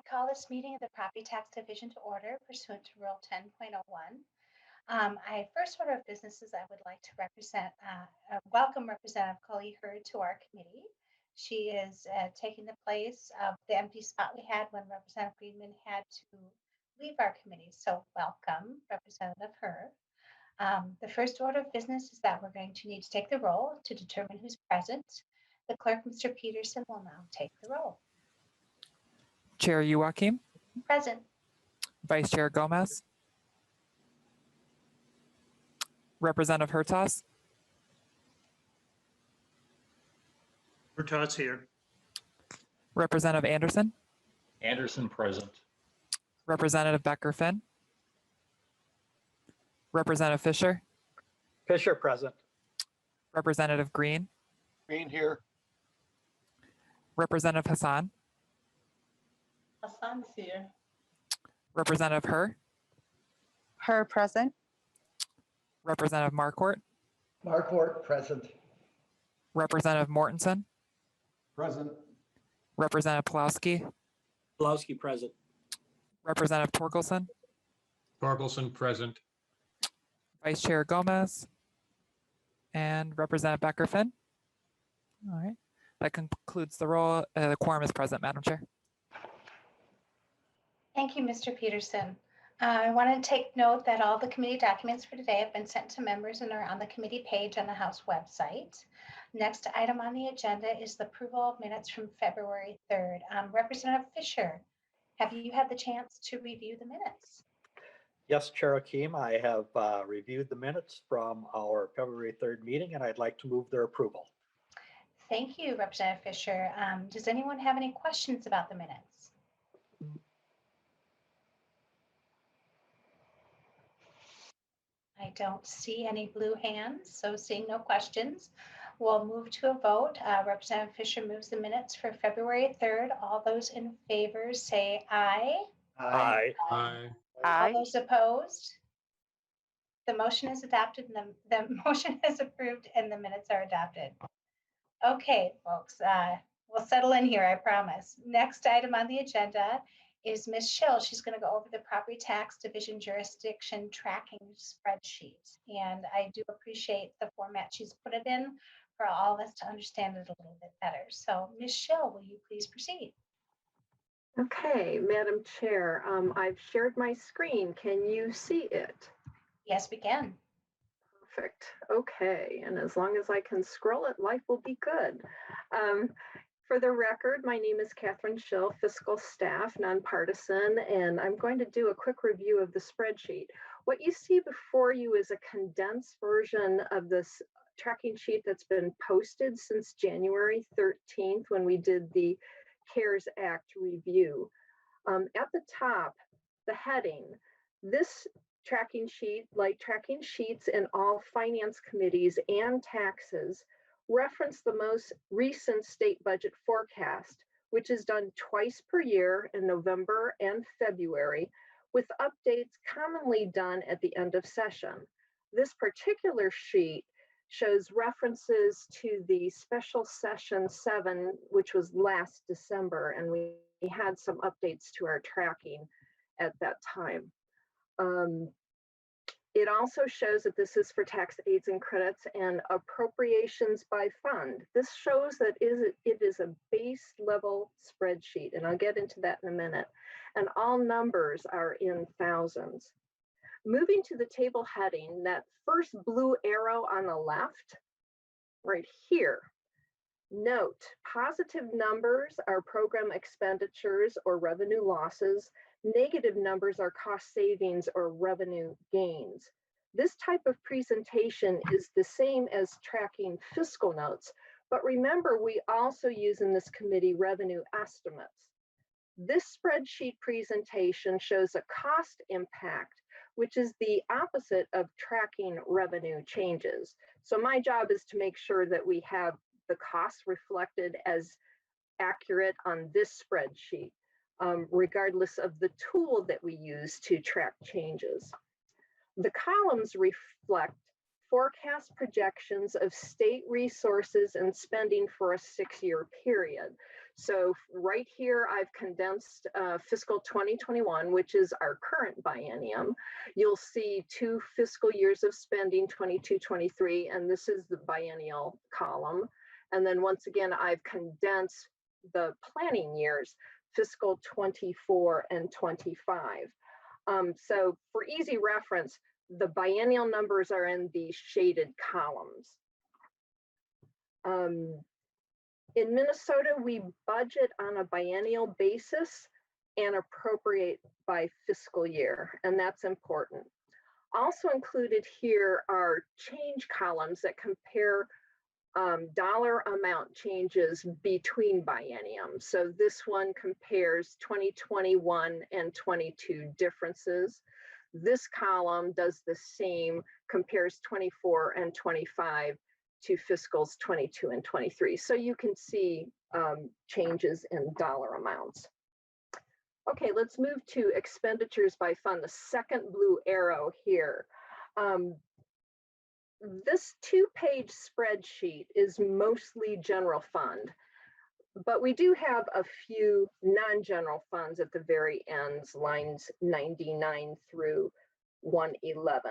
I call this meeting of the Property Tax Division to order pursuant to Rule 10.01. First order of business is I would like to welcome Representative Coley Hurd to our committee. She is taking the place of the empty spot we had when Representative Greenman had to leave our committee. So welcome, Representative Hurd. The first order of business is that we're going to need to take the roll to determine who's present. The clerk, Mr. Peterson, will now take the roll. Chair Joachim. Present. Vice Chair Gomez. Representative Hertas. Hertas here. Representative Anderson. Anderson present. Representative Becker-Finn. Representative Fisher. Fisher present. Representative Green. Green here. Representative Hassan. Hassan's here. Representative Herr. Herr present. Representative Marquart. Marquart present. Representative Mortensen. Present. Representative Pulowski. Pulowski present. Representative Torkelson. Torkelson present. Vice Chair Gomez. And Representative Becker-Finn. All right. That concludes the roll. The quorum is present, Madam Chair. Thank you, Mr. Peterson. I want to take note that all the committee documents for today have been sent to members and are on the committee page on the House website. Next item on the agenda is the approval of minutes from February 3rd. Representative Fisher, have you had the chance to review the minutes? Yes, Chair Hakeem, I have reviewed the minutes from our February 3rd meeting, and I'd like to move their approval. Thank you, Representative Fisher. Does anyone have any questions about the minutes? I don't see any blue hands, so seeing no questions, we'll move to a vote. Representative Fisher moves the minutes for February 3rd. All those in favor say aye. Aye. Aye. All those opposed? The motion is adopted and the motion is approved and the minutes are adopted. Okay, folks, we'll settle in here, I promise. Next item on the agenda is Ms. Schill. She's going to go over the Property Tax Division Jurisdiction Tracking Spreadsheet. And I do appreciate the format she's put it in for all of us to understand it a little bit better. So Ms. Schill, will you please proceed? Okay, Madam Chair, I've shared my screen. Can you see it? Yes, we can. Perfect. Okay, and as long as I can scroll it, life will be good. For the record, my name is Catherine Schill, fiscal staff, nonpartisan, and I'm going to do a quick review of the spreadsheet. What you see before you is a condensed version of this tracking sheet that's been posted since January 13th when we did the CARES Act review. At the top, the heading, this tracking sheet, like tracking sheets in all finance committees and taxes, reference the most recent state budget forecast, which is done twice per year in November and February, with updates commonly done at the end of session. This particular sheet shows references to the special session 7, which was last December, and we had some updates to our tracking at that time. It also shows that this is for tax aids and credits and appropriations by fund. This shows that it is a base level spreadsheet, and I'll get into that in a minute. And all numbers are in thousands. Moving to the table heading, that first blue arrow on the left, right here, note, positive numbers are program expenditures or revenue losses. Negative numbers are cost savings or revenue gains. This type of presentation is the same as tracking fiscal notes, but remember, we also use in this committee revenue estimates. This spreadsheet presentation shows a cost impact, which is the opposite of tracking revenue changes. So my job is to make sure that we have the costs reflected as accurate on this spreadsheet, regardless of the tool that we use to track changes. The columns reflect forecast projections of state resources and spending for a 6-year period. So right here, I've condensed fiscal 2021, which is our current biennium. You'll see 2 fiscal years of spending, 22-23, and this is the biennial column. And then once again, I've condensed the planning years, fiscal 24 and 25. So for easy reference, the biennial numbers are in the shaded columns. In Minnesota, we budget on a biennial basis and appropriate by fiscal year, and that's important. Also included here are change columns that compare dollar amount changes between bienniums. So this one compares 2021 and 22 differences. This column does the same, compares 24 and 25 to fiscals 22 and 23. So you can see changes in dollar amounts. Okay, let's move to expenditures by fund, the second blue arrow here. This 2-page spreadsheet is mostly general fund, but we do have a few non-general funds at the very ends, lines 99 through 111.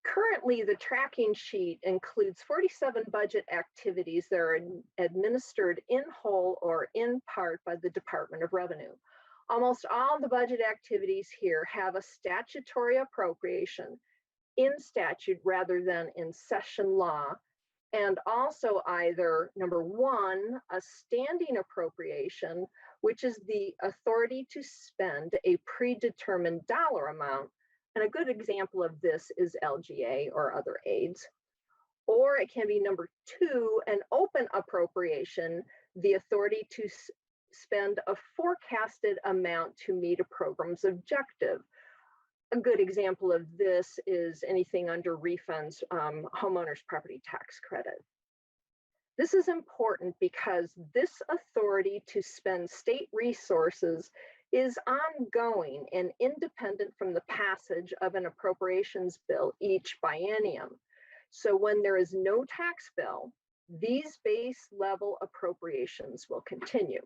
Currently, the tracking sheet includes 47 budget activities that are administered in whole or in part by the Department of Revenue. Almost all the budget activities here have a statutory appropriation in statute rather than in session law, and also either number 1, a standing appropriation, which is the authority to spend a predetermined dollar amount. And a good example of this is LGA or other aids. Or it can be number 2, an open appropriation, the authority to spend a forecasted amount to meet a program's objective. A good example of this is anything under refunds, homeowners property tax credit. This is important because this authority to spend state resources is ongoing and independent from the passage of an appropriations bill each biennium. So when there is no tax bill, these base level appropriations will continue.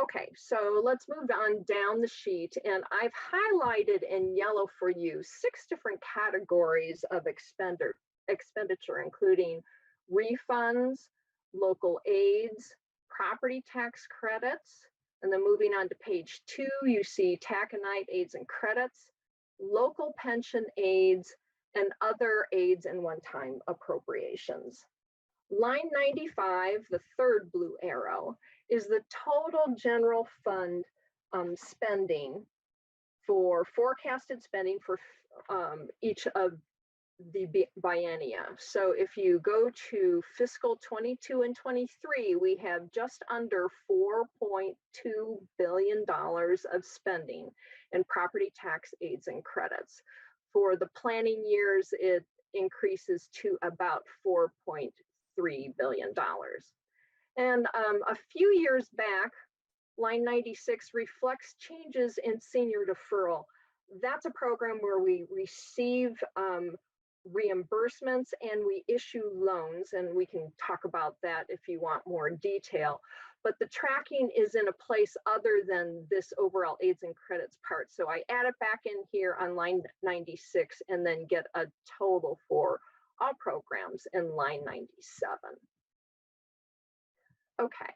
Okay, so let's move on down the sheet, and I've highlighted in yellow for you 6 different categories of expenditure, including refunds, local aids, property tax credits, and then moving on to page 2, you see taconite aids and credits, local pension aids, and other aids and one-time appropriations. Line 95, the third blue arrow, is the total general fund spending for forecasted spending for each of the biennia. So if you go to fiscal 22 and 23, we have just under $4.2 billion of spending in property tax aids and credits. For the planning years, it increases to about $4.3 billion. And a few years back, line 96 reflects changes in senior deferral. That's a program where we receive reimbursements and we issue loans, and we can talk about that if you want more detail. But the tracking is in a place other than this overall aids and credits part. So I add it back in here on line 96 and then get a total for all programs in line 97. Okay,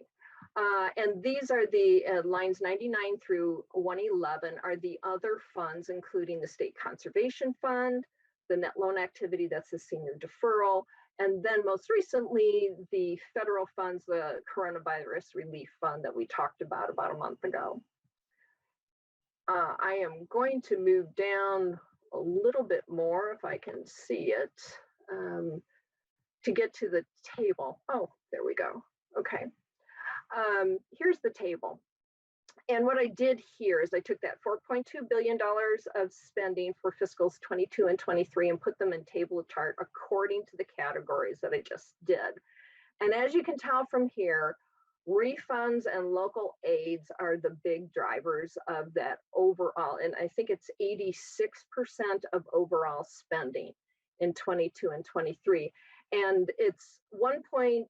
and these are the lines 99 through 111 are the other funds, including the State Conservation Fund, the net loan activity, that's the senior deferral, and then most recently, the federal funds, the Coronavirus Relief Fund that we talked about a month ago. I am going to move down a little bit more, if I can see it, to get to the table. Oh, there we go. Okay, here's the table. And what I did here is I took that $4.2 billion of spending for fiscals 22 and 23 and put them in table chart according to the categories that I just did. And as you can tell from here, refunds and local aids are the big drivers of that overall. And I think it's 86% of overall spending in 22 and 23. And it's 1.8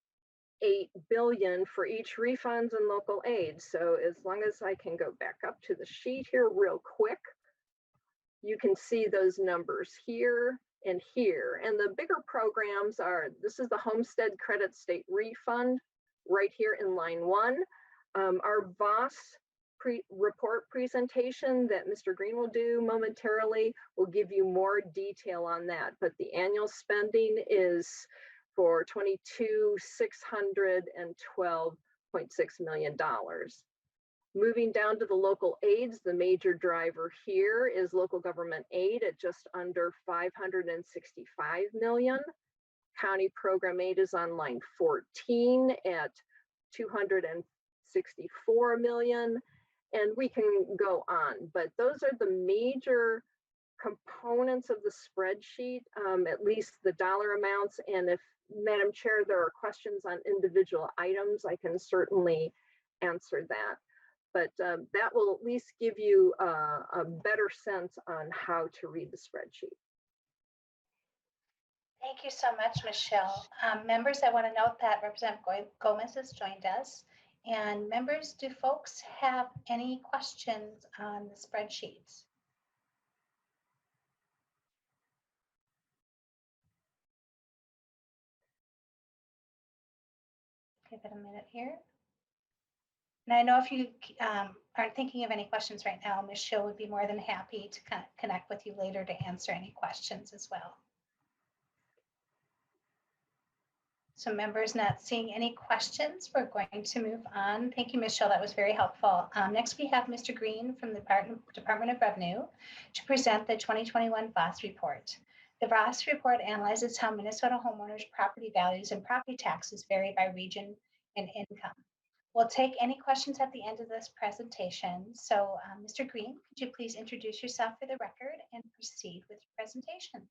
billion for each refunds and local aid. So as long as I can go back up to the sheet here real quick, you can see those numbers here and here. And the bigger programs are, this is the Homestead Credit State Refund right here in line 1. Our Voss report presentation that Mr. Green will do momentarily will give you more detail on that. But the annual spending is for $22,612.6 million. Moving down to the local aids, the major driver here is local government aid at just under 565 million. County program aid is on line 14 at 264 million. And we can go on, but those are the major components of the spreadsheet, at least the dollar amounts. And if, Madam Chair, there are questions on individual items, I can certainly answer that. But that will at least give you a better sense on how to read the spreadsheet. Thank you so much, Michelle. Members, I want to note that Representative Gomez has joined us. And members, do folks have any questions on the spreadsheets? Give it a minute here. And I know if you aren't thinking of any questions right now, Michelle would be more than happy to connect with you later to answer any questions as well. So members not seeing any questions, we're going to move on. Thank you, Michelle. That was very helpful. Next, we have Mr. Green from the Department of Revenue to present the 2021 Voss report. The Voss report analyzes how Minnesota homeowners' property values and property taxes vary by region and income. We'll take any questions at the end of this presentation. So Mr. Green, could you please introduce yourself for the record and proceed with your presentation?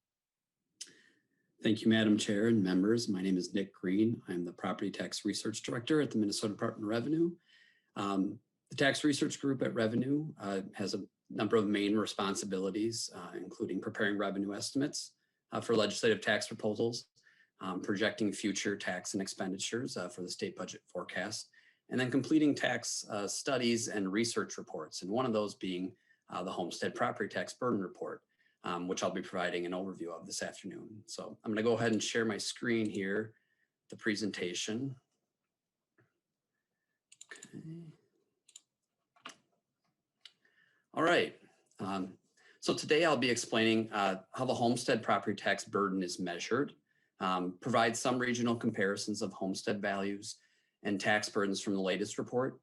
Thank you, Madam Chair and members. My name is Nick Green. I'm the Property Tax Research Director at the Minnesota Department of Revenue. The Tax Research Group at Revenue has a number of main responsibilities, including preparing revenue estimates for legislative tax proposals, projecting future tax and expenditures for the state budget forecast, and then completing tax studies and research reports, and one of those being the Homestead Property Tax Burden Report, which I'll be providing an overview of this afternoon. So I'm going to go ahead and share my screen here, the presentation. Okay. All right. So today I'll be explaining how the homestead property tax burden is measured, provide some regional comparisons of homestead values and tax burdens from the latest report.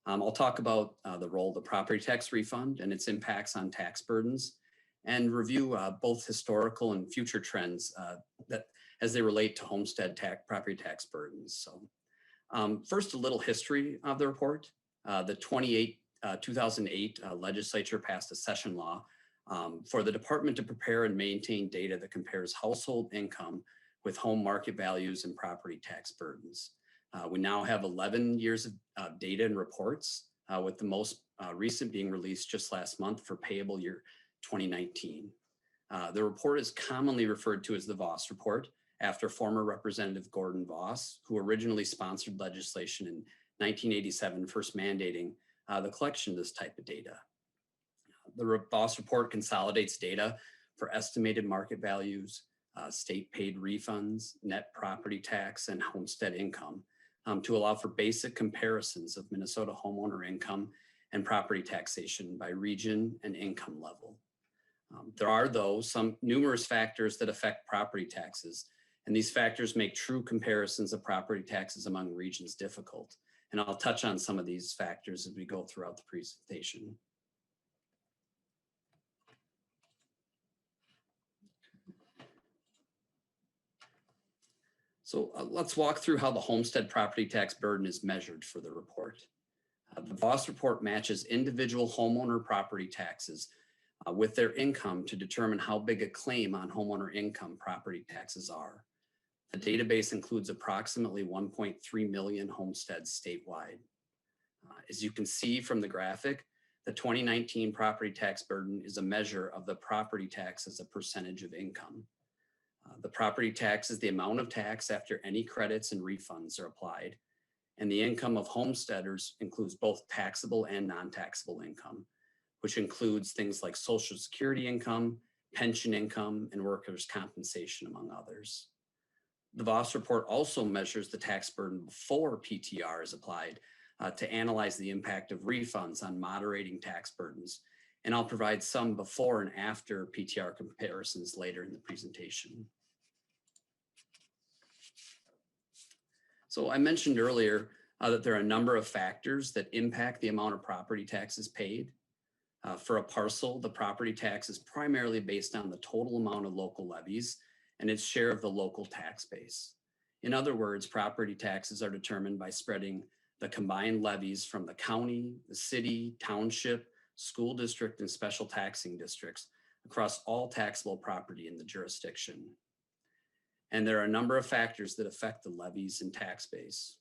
I'll talk about the role of the property tax refund and its impacts on tax burdens, and review both historical and future trends that as they relate to homestead property tax burdens. So first, a little history of the report. The 2008 legislature passed a session law for the department to prepare and maintain data that compares household income with home market values and property tax burdens. We now have 11 years of data and reports, with the most recent being released just last month for payable year 2019. The report is commonly referred to as the Voss report, after former Representative Gordon Voss, who originally sponsored legislation in 1987, first mandating the collection of this type of data. The Voss report consolidates data for estimated market values, state paid refunds, net property tax, and homestead income to allow for basic comparisons of Minnesota homeowner income and property taxation by region and income level. There are, though, some numerous factors that affect property taxes, and these factors make true comparisons of property taxes among regions difficult. And I'll touch on some of these factors as we go throughout the presentation. So let's walk through how the homestead property tax burden is measured for the report. The Voss report matches individual homeowner property taxes with their income to determine how big a claim on homeowner income property taxes are. The database includes approximately 1.3 million homesteads statewide. As you can see from the graphic, the 2019 property tax burden is a measure of the property tax as a percentage of income. The property tax is the amount of tax after any credits and refunds are applied. And the income of homesteaders includes both taxable and non-taxable income, which includes things like Social Security income, pension income, and workers' compensation, among others. The Voss report also measures the tax burden before PTR is applied to analyze the impact of refunds on moderating tax burdens. And I'll provide some before and after PTR comparisons later in the presentation. So I mentioned earlier that there are a number of factors that impact the amount of property taxes paid. For a parcel, the property tax is primarily based on the total amount of local levies and its share of the local tax base. In other words, property taxes are determined by spreading the combined levies from the county, the city, township, school district, and special taxing districts across all taxable property in the jurisdiction. And there are a number of factors that affect the levies and tax base.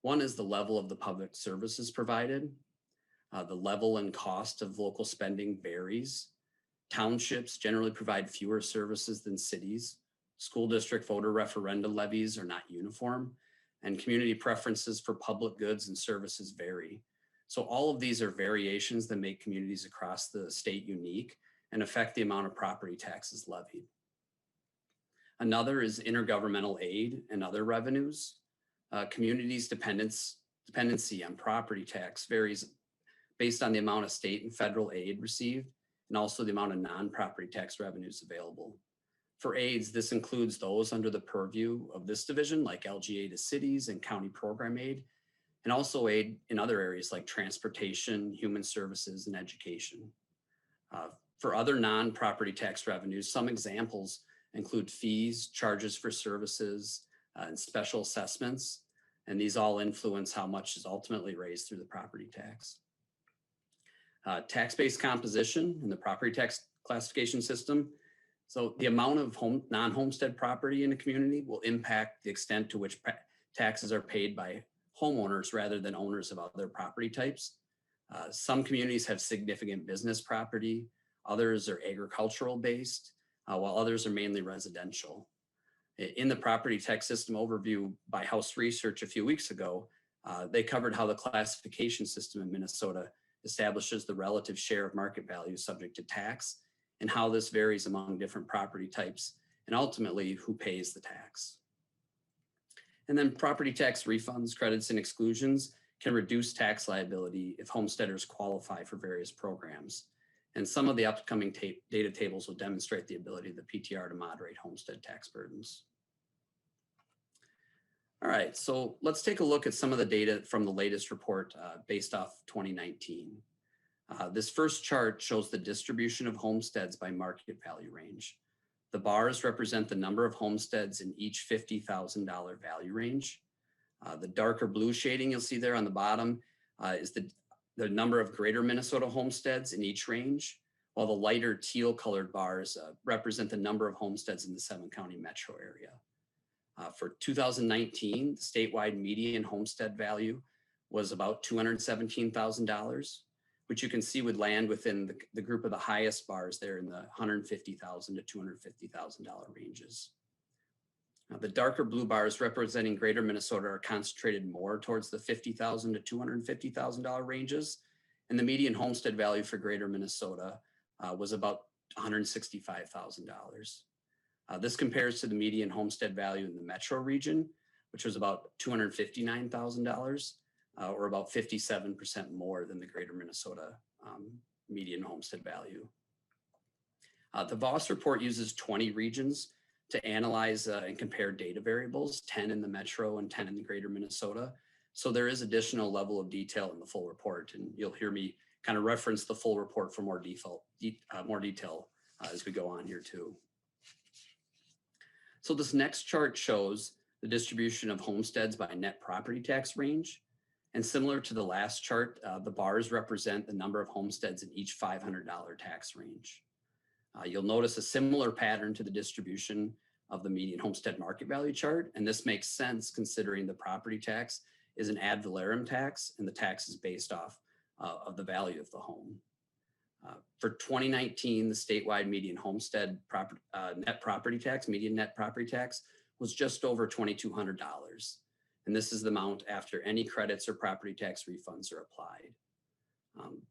One is the level of the public services provided. The level and cost of local spending varies. Townships generally provide fewer services than cities. School district voter referenda levies are not uniform, and community preferences for public goods and services vary. So all of these are variations that make communities across the state unique and affect the amount of property taxes levied. Another is intergovernmental aid and other revenues. Communities' dependency on property tax varies based on the amount of state and federal aid received and also the amount of non-property tax revenues available. For aids, this includes those under the purview of this division, like LGA to cities and county program aid, and also aid in other areas like transportation, human services, and education. For other non-property tax revenues, some examples include fees, charges for services, and special assessments, and these all influence how much is ultimately raised through the property tax. Tax-based composition in the property tax classification system. So the amount of non-homestead property in a community will impact the extent to which taxes are paid by homeowners rather than owners of other property types. Some communities have significant business property, others are agricultural based, while others are mainly residential. In the property tax system overview by House Research a few weeks ago, they covered how the classification system in Minnesota establishes the relative share of market value subject to tax and how this varies among different property types and ultimately who pays the tax. And then property tax refunds, credits, and exclusions can reduce tax liability if homesteaders qualify for various programs. And some of the upcoming data tables will demonstrate the ability of the PTR to moderate homestead tax burdens. All right, so let's take a look at some of the data from the latest report based off 2019. This first chart shows the distribution of homesteads by market value range. The bars represent the number of homesteads in each $50,000 value range. The darker blue shading you'll see there on the bottom is the number of greater Minnesota homesteads in each range, while the lighter teal colored bars represent the number of homesteads in the 7-county metro area. For 2019, the statewide median homestead value was about $217,000, which you can see would land within the group of the highest bars there in the $150,000 to $250,000 ranges. Now, the darker blue bars representing greater Minnesota are concentrated more towards the $50,000 to $250,000 ranges, and the median homestead value for greater Minnesota was about $165,000. This compares to the median homestead value in the metro region, which was about $259,000, or about 57% more than the greater Minnesota median homestead value. The Voss report uses 20 regions to analyze and compare data variables, 10 in the metro and 10 in the greater Minnesota. So there is additional level of detail in the full report, and you'll hear me kind of reference the full report for more detail as we go on here too. So this next chart shows the distribution of homesteads by net property tax range. And similar to the last chart, the bars represent the number of homesteads in each $500 tax range. You'll notice a similar pattern to the distribution of the median homestead market value chart. And this makes sense considering the property tax is an ad valorem tax and the tax is based off of the value of the home. For 2019, the statewide median homestead net property tax, median net property tax, was just over $2,200. And this is the amount after any credits or property tax refunds are applied.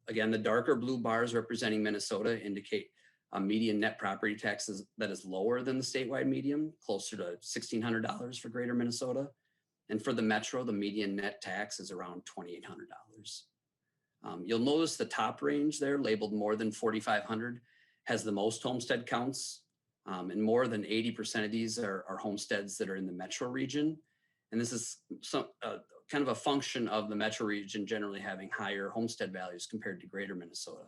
Again, the darker blue bars representing Minnesota indicate a median net property taxes that is lower than the statewide median, closer to $1,600 for greater Minnesota. And for the metro, the median net tax is around $2,800. You'll notice the top range there labeled more than 4,500 has the most homestead counts. And more than 80% of these are homesteads that are in the metro region. And this is kind of a function of the metro region generally having higher homestead values compared to greater Minnesota.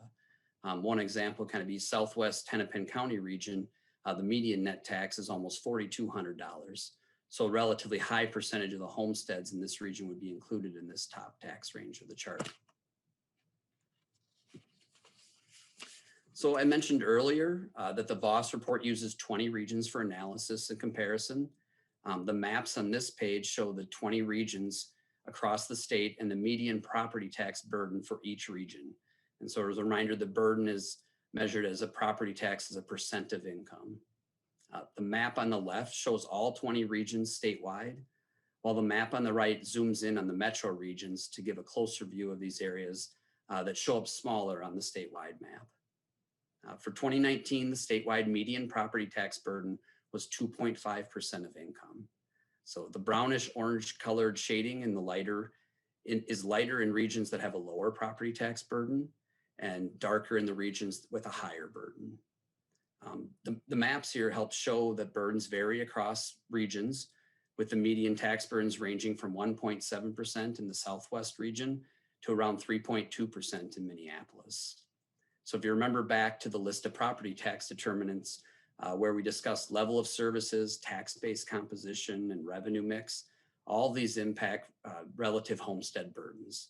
One example kind of be Southwest Hennepin County region, the median net tax is almost $4,200. So a relatively high percentage of the homesteads in this region would be included in this top tax range of the chart. So I mentioned earlier that the Voss report uses 20 regions for analysis and comparison. The maps on this page show the 20 regions across the state and the median property tax burden for each region. And so as a reminder, the burden is measured as a property tax as a percent of income. The map on the left shows all 20 regions statewide, while the map on the right zooms in on the metro regions to give a closer view of these areas that show up smaller on the statewide map. For 2019, the statewide median property tax burden was 2.5% of income. So the brownish orange colored shading in the is lighter in regions that have a lower property tax burden and darker in the regions with a higher burden. The maps here help show that burdens vary across regions, with the median tax burdens ranging from 1.7% in the Southwest region to around 3.2% in Minneapolis. So if you remember back to the list of property tax determinants where we discussed level of services, tax-based composition, and revenue mix, all these impact relative homestead burdens.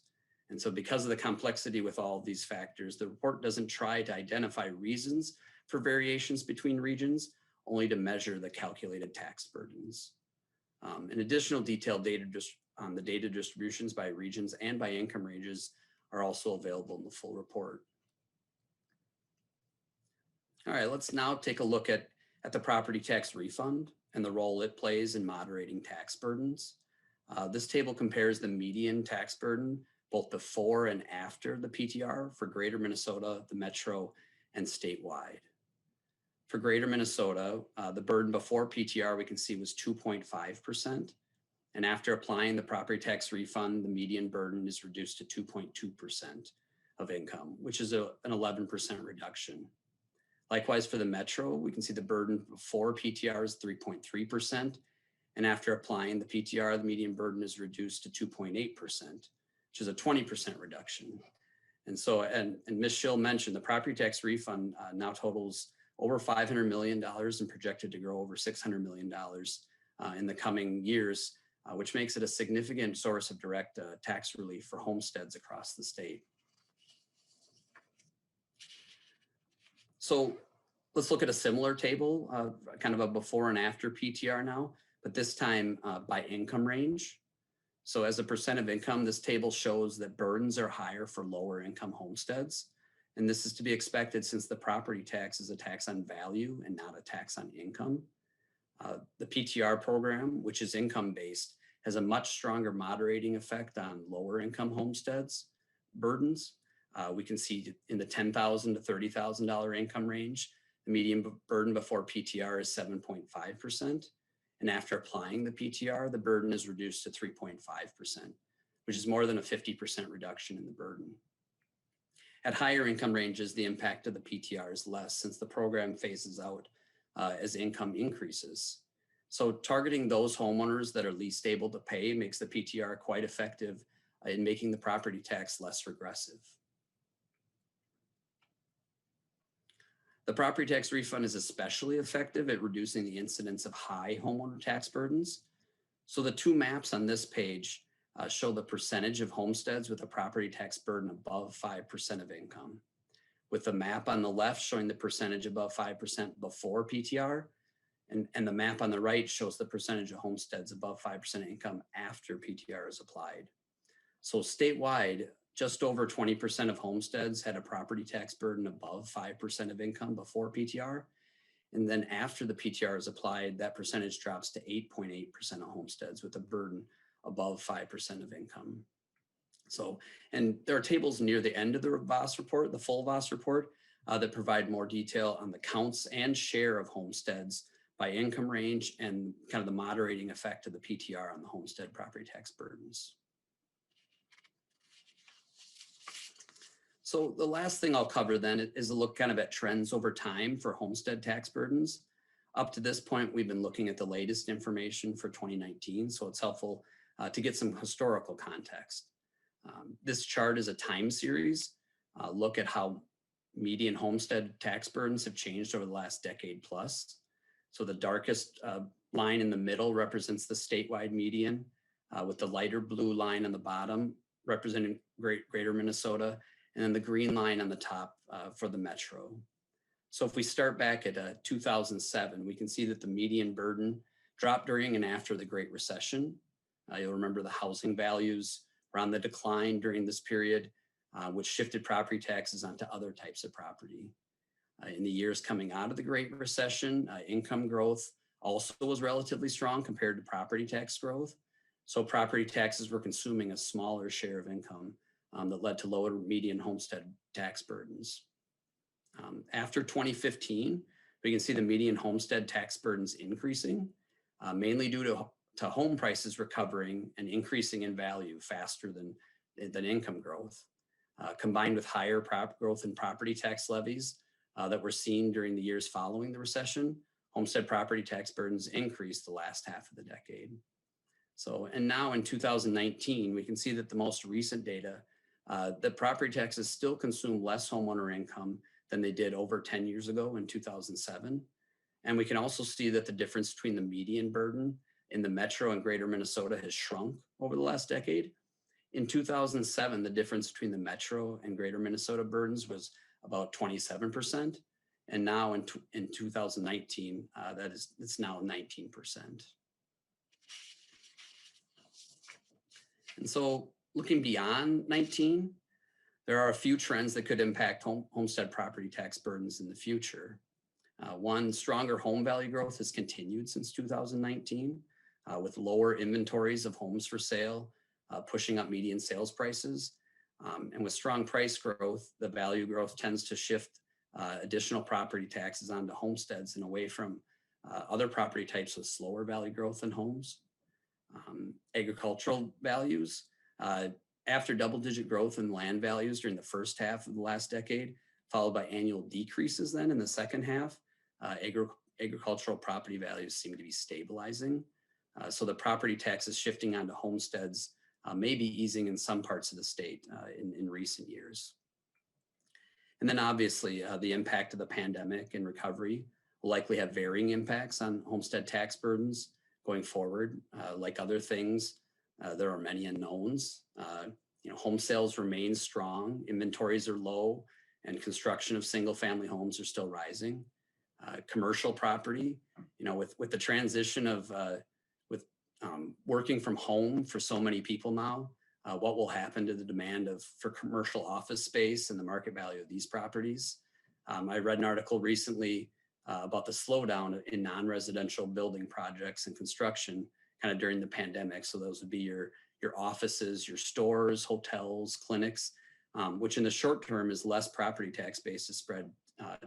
And so because of the complexity with all of these factors, the report doesn't try to identify reasons for variations between regions, only to measure the calculated tax burdens. And additional detailed data on the data distributions by regions and by income ranges are also available in the full report. All right, let's now take a look at the property tax refund and the role it plays in moderating tax burdens. This table compares the median tax burden both before and after the PTR for greater Minnesota, the metro, and statewide. For greater Minnesota, the burden before PTR we can see was 2.5%. And after applying the property tax refund, the median burden is reduced to 2.2% of income, which is an 11% reduction. Likewise, for the metro, we can see the burden before PTR is 3.3%. And after applying the PTR, the median burden is reduced to 2.8%, which is a 20% reduction. And so, and Ms. Schill mentioned the property tax refund now totals over $500 million and projected to grow over $600 million in the coming years, which makes it a significant source of direct tax relief for homesteads across the state. So let's look at a similar table, kind of a before and after PTR now, but this time by income range. So as a percent of income, this table shows that burdens are higher for lower income homesteads. And this is to be expected since the property tax is a tax on value and not a tax on income. The PTR program, which is income-based, has a much stronger moderating effect on lower income homesteads burdens. We can see in the $10,000 to $30,000 income range, the median burden before PTR is 7.5%. And after applying the PTR, the burden is reduced to 3.5%, which is more than a 50% reduction in the burden. At higher income ranges, the impact of the PTR is less since the program phases out as income increases. So targeting those homeowners that are least able to pay makes the PTR quite effective in making the property tax less regressive. The property tax refund is especially effective at reducing the incidence of high homeowner tax burdens. So the two maps on this page show the percentage of homesteads with a property tax burden above 5% of income, with the map on the left showing the percentage above 5% before PTR, and the map on the right shows the percentage of homesteads above 5% of income after PTR is applied. So statewide, just over 20% of homesteads had a property tax burden above 5% of income before PTR. And then after the PTR is applied, that percentage drops to 8.8% of homesteads with a burden above 5% of income. So, and there are tables near the end of the Voss report, the full Voss report, that provide more detail on the counts and share of homesteads by income range and kind of the moderating effect of the PTR on the homestead property tax burdens. So the last thing I'll cover then is a look kind of at trends over time for homestead tax burdens. Up to this point, we've been looking at the latest information for 2019, so it's helpful to get some historical context. This chart is a time series look at how median homestead tax burdens have changed over the last decade plus. So the darkest line in the middle represents the statewide median, with the lighter blue line on the bottom representing greater Minnesota, and then the green line on the top for the metro. So if we start back at 2007, we can see that the median burden dropped during and after the Great Recession. You'll remember the housing values were on the decline during this period, which shifted property taxes onto other types of property. In the years coming out of the Great Recession, income growth also was relatively strong compared to property tax growth. So property taxes were consuming a smaller share of income that led to lower median homestead tax burdens. After 2015, we can see the median homestead tax burdens increasing, mainly due to home prices recovering and increasing in value faster than income growth, combined with higher growth in property tax levies that were seen during the years following the recession. Homestead property tax burdens increased the last half of the decade. So, and now in 2019, we can see that the most recent data, that property taxes still consume less homeowner income than they did over 10 years ago in 2007. And we can also see that the difference between the median burden in the metro and greater Minnesota has shrunk over the last decade. In 2007, the difference between the metro and greater Minnesota burdens was about 27%. And now in 2019, it's now 19%. And so looking beyond 19, there are a few trends that could impact homestead property tax burdens in the future. One, stronger home value growth has continued since 2019, with lower inventories of homes for sale, pushing up median sales prices. And with strong price growth, the value growth tends to shift additional property taxes onto homesteads and away from other property types with slower value growth in homes. Agricultural values, after double-digit growth in land values during the first half of the last decade, followed by annual decreases then in the second half, agricultural property values seem to be stabilizing. So the property taxes shifting onto homesteads may be easing in some parts of the state in recent years. And then obviously the impact of the pandemic and recovery will likely have varying impacts on homestead tax burdens going forward. Like other things, there are many unknowns. Home sales remain strong, inventories are low, and construction of single-family homes are still rising. Commercial property, with the transition of working from home for so many people now, what will happen to the demand for commercial office space and the market value of these properties? I read an article recently about the slowdown in non-residential building projects and construction kind of during the pandemic. So those would be your offices, your stores, hotels, clinics, which in the short term is less property tax base to spread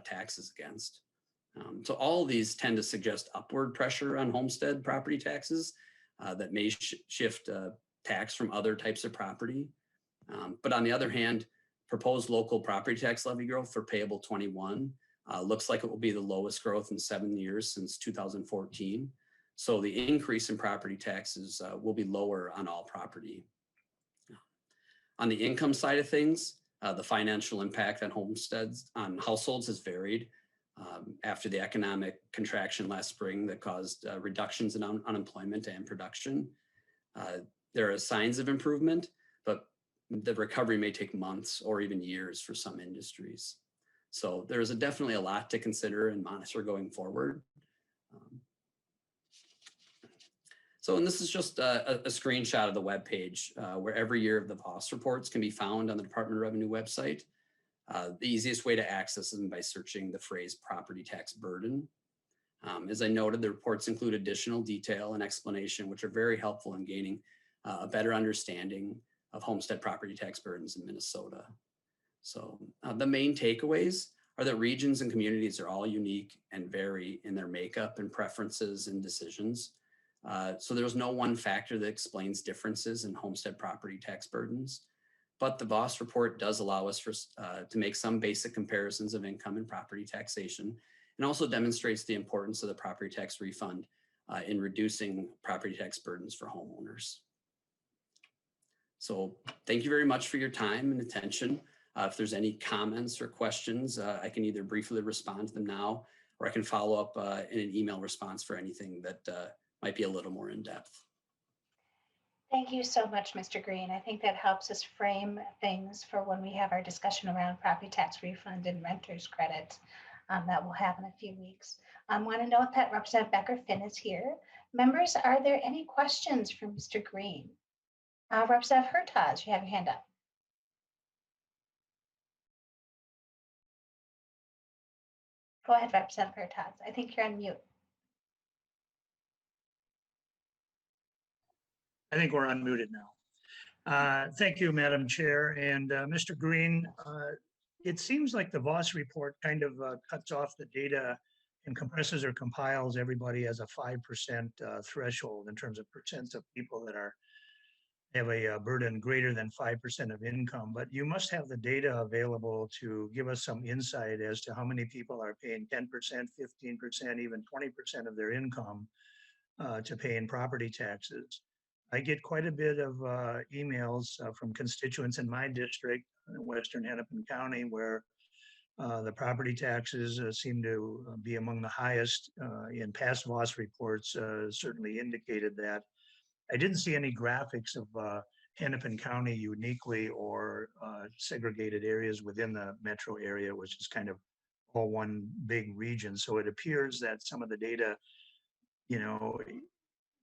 taxes against. So all of these tend to suggest upward pressure on homestead property taxes that may shift tax from other types of property. But on the other hand, proposed local property tax levy growth for payable 21 looks like it will be the lowest growth in 7 years since 2014. So the increase in property taxes will be lower on all property. On the income side of things, the financial impact on households has varied after the economic contraction last spring that caused reductions in unemployment and production. There are signs of improvement, but the recovery may take months or even years for some industries. So there's definitely a lot to consider and monitor going forward. So So, and this is just a screenshot of the webpage where every year of the Voss reports can be found on the Department of Revenue website. The easiest way to access them by searching the phrase property tax burden. As I noted, the reports include additional detail and explanation, which are very helpful in gaining a better understanding of homestead property tax burdens in Minnesota. So the main takeaways are that regions and communities are all unique and vary in their makeup and preferences and decisions. So there's no one factor that explains differences in homestead property tax burdens. But the Voss report does allow us to make some basic comparisons of income and property taxation, and also demonstrates the importance of the property tax refund in reducing property tax burdens for homeowners. So thank you very much for your time and attention. If there's any comments or questions, I can either briefly respond to them now, or I can follow up in an email response for anything that might be a little more in depth. Thank you so much, Mr. Green. I think that helps us frame things for when we have our discussion around property tax refund and renter's credit that we'll have in a few weeks. I want to note that Representative Becker-Finn is here. Members, are there any questions for Mr. Green? Representative Hertauz, you have your hand up. Go ahead, Representative Hertauz. I think you're on mute. I think we're unmuted now. Thank you, Madam Chair. And Mr. Green, it seems like the Voss report kind of cuts off the data and compresses or compiles everybody as a 5% threshold in terms of percents of people that have a burden greater than 5% of income. But you must have the data available to give us some insight as to how many people are paying 10%, 15%, even 20% of their income to pay in property taxes. I get quite a bit of emails from constituents in my district, Western Hennepin County, where the property taxes seem to be among the highest in past Voss reports, certainly indicated that. I didn't see any graphics of Hennepin County uniquely or segregated areas within the metro area, which is kind of all one big region. So it appears that some of the data, you know,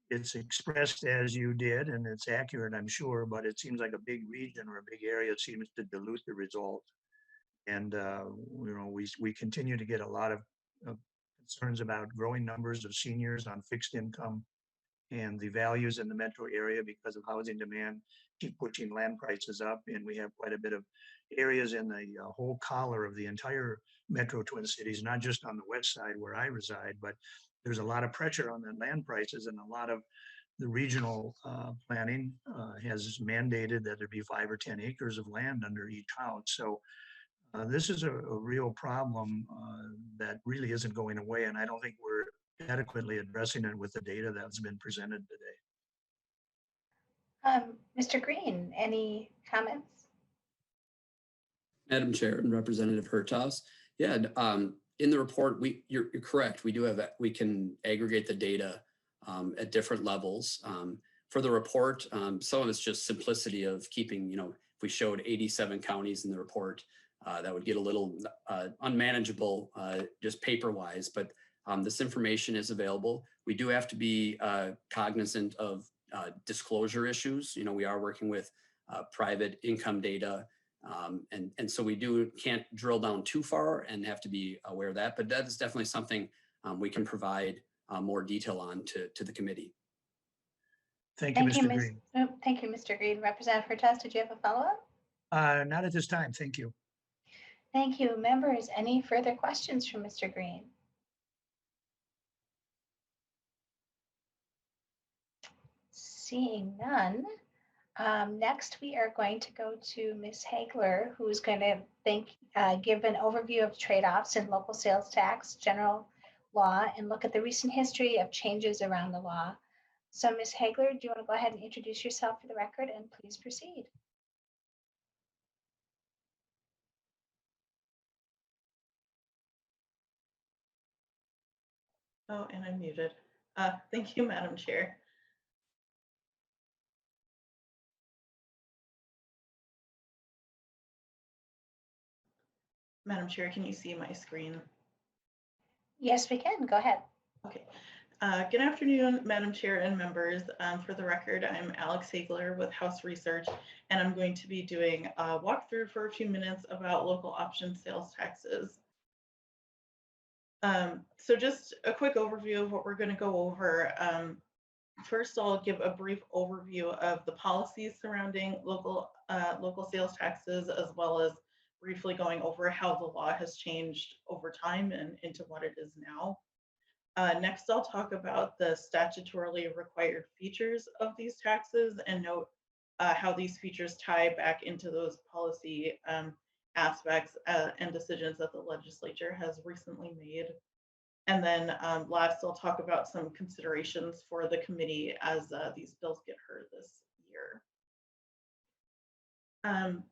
it's expressed as you did, and it's accurate, I'm sure, but it seems like a big region or a big area seems to dilute the result. And, you know, we continue to get a lot of concerns about growing numbers of seniors on fixed income, and the values in the metro area because of housing demand keep pushing land prices up. And we have quite a bit of areas in the whole collar of the entire metro Twin Cities, not just on the west side where I reside, but there's a lot of pressure on the land prices, and a lot of the regional planning has mandated that there be 5 or 10 acres of land under each house. So this is a real problem that really isn't going away, and I don't think we're adequately addressing it with the data that's been presented today. Mr. Green, any comments? Madam Chair and Representative Hertauz. Yeah, in the report, you're correct. We can aggregate the data at different levels. For the report, some of it's just simplicity of keeping, you know, if we showed 87 counties in the report, that would get a little unmanageable just paper-wise, but this information is available. We do have to be cognizant of disclosure issues. You know, we are working with private income data, and so we can't drill down too far and have to be aware of that, but that is definitely something we can provide more detail on to the committee. Thank you, Mr. Green. Thank you, Mr. Green. Representative Hertauz, did you have a follow-up? Not at this time, thank you. Thank you. Members, any further questions from Mr. Green? Seeing none, next we are going to go to Ms. Hagler, who's going to give an overview of trade-offs in local sales tax, general law, and look at the recent history of changes around the law. So Ms. Hagler, do you want to go ahead and introduce yourself for the record, and please proceed? Oh, and I'm muted. Thank you, Madam Chair. Madam Chair, can you see my screen? Yes, we can. Go ahead. Okay. Good afternoon, Madam Chair and members. For the record, I'm Alex Hagler with House Research, and I'm going to be doing a walkthrough for a few minutes about local option sales taxes. So just a quick overview of what we're going to go over. First, I'll give a brief overview of the policies surrounding local sales taxes, as well as briefly going over how the law has changed over time and into what it is now. Next, I'll talk about the statutorily required features of these taxes and note how these features tie back into those policy aspects and decisions that the legislature has recently made. And then last, I'll talk about some considerations for the committee as these bills get heard this year.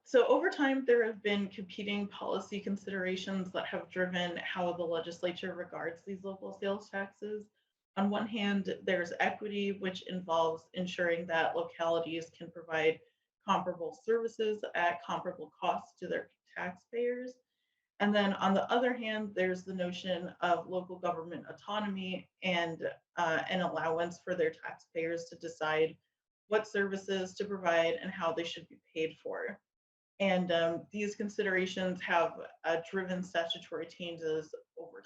So over time, there have been competing policy considerations that have driven how the legislature regards these local sales taxes. On one hand, there's equity, which involves ensuring that localities can provide comparable services at comparable costs to their taxpayers. And then on the other hand, there's the notion of local government autonomy and an allowance for their taxpayers to decide what services to provide and how they should be paid for. And these considerations have driven statutory changes over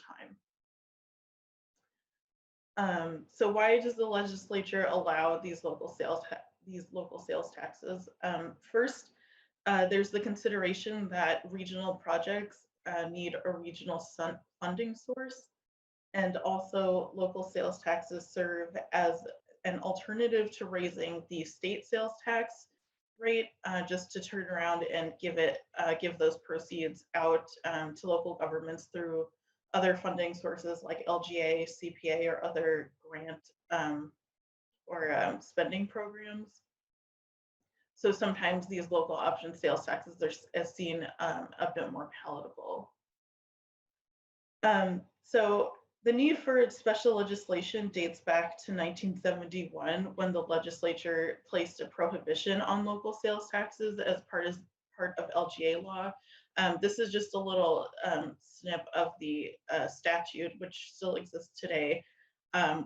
time. So why does the legislature allow these local sales taxes? First, there's the consideration that regional projects need a regional funding source, and also local sales taxes serve as an alternative to raising the state sales tax rate, just to turn around and give those proceeds out to local governments through other funding sources like LGA, CPA, or other grant or spending programs. So sometimes these local option sales taxes are seen a bit more palatable. So the need for special legislation dates back to 1971, when the legislature placed a prohibition on local sales taxes as part of LGA law. This is just a little snip of the statute, which still exists today,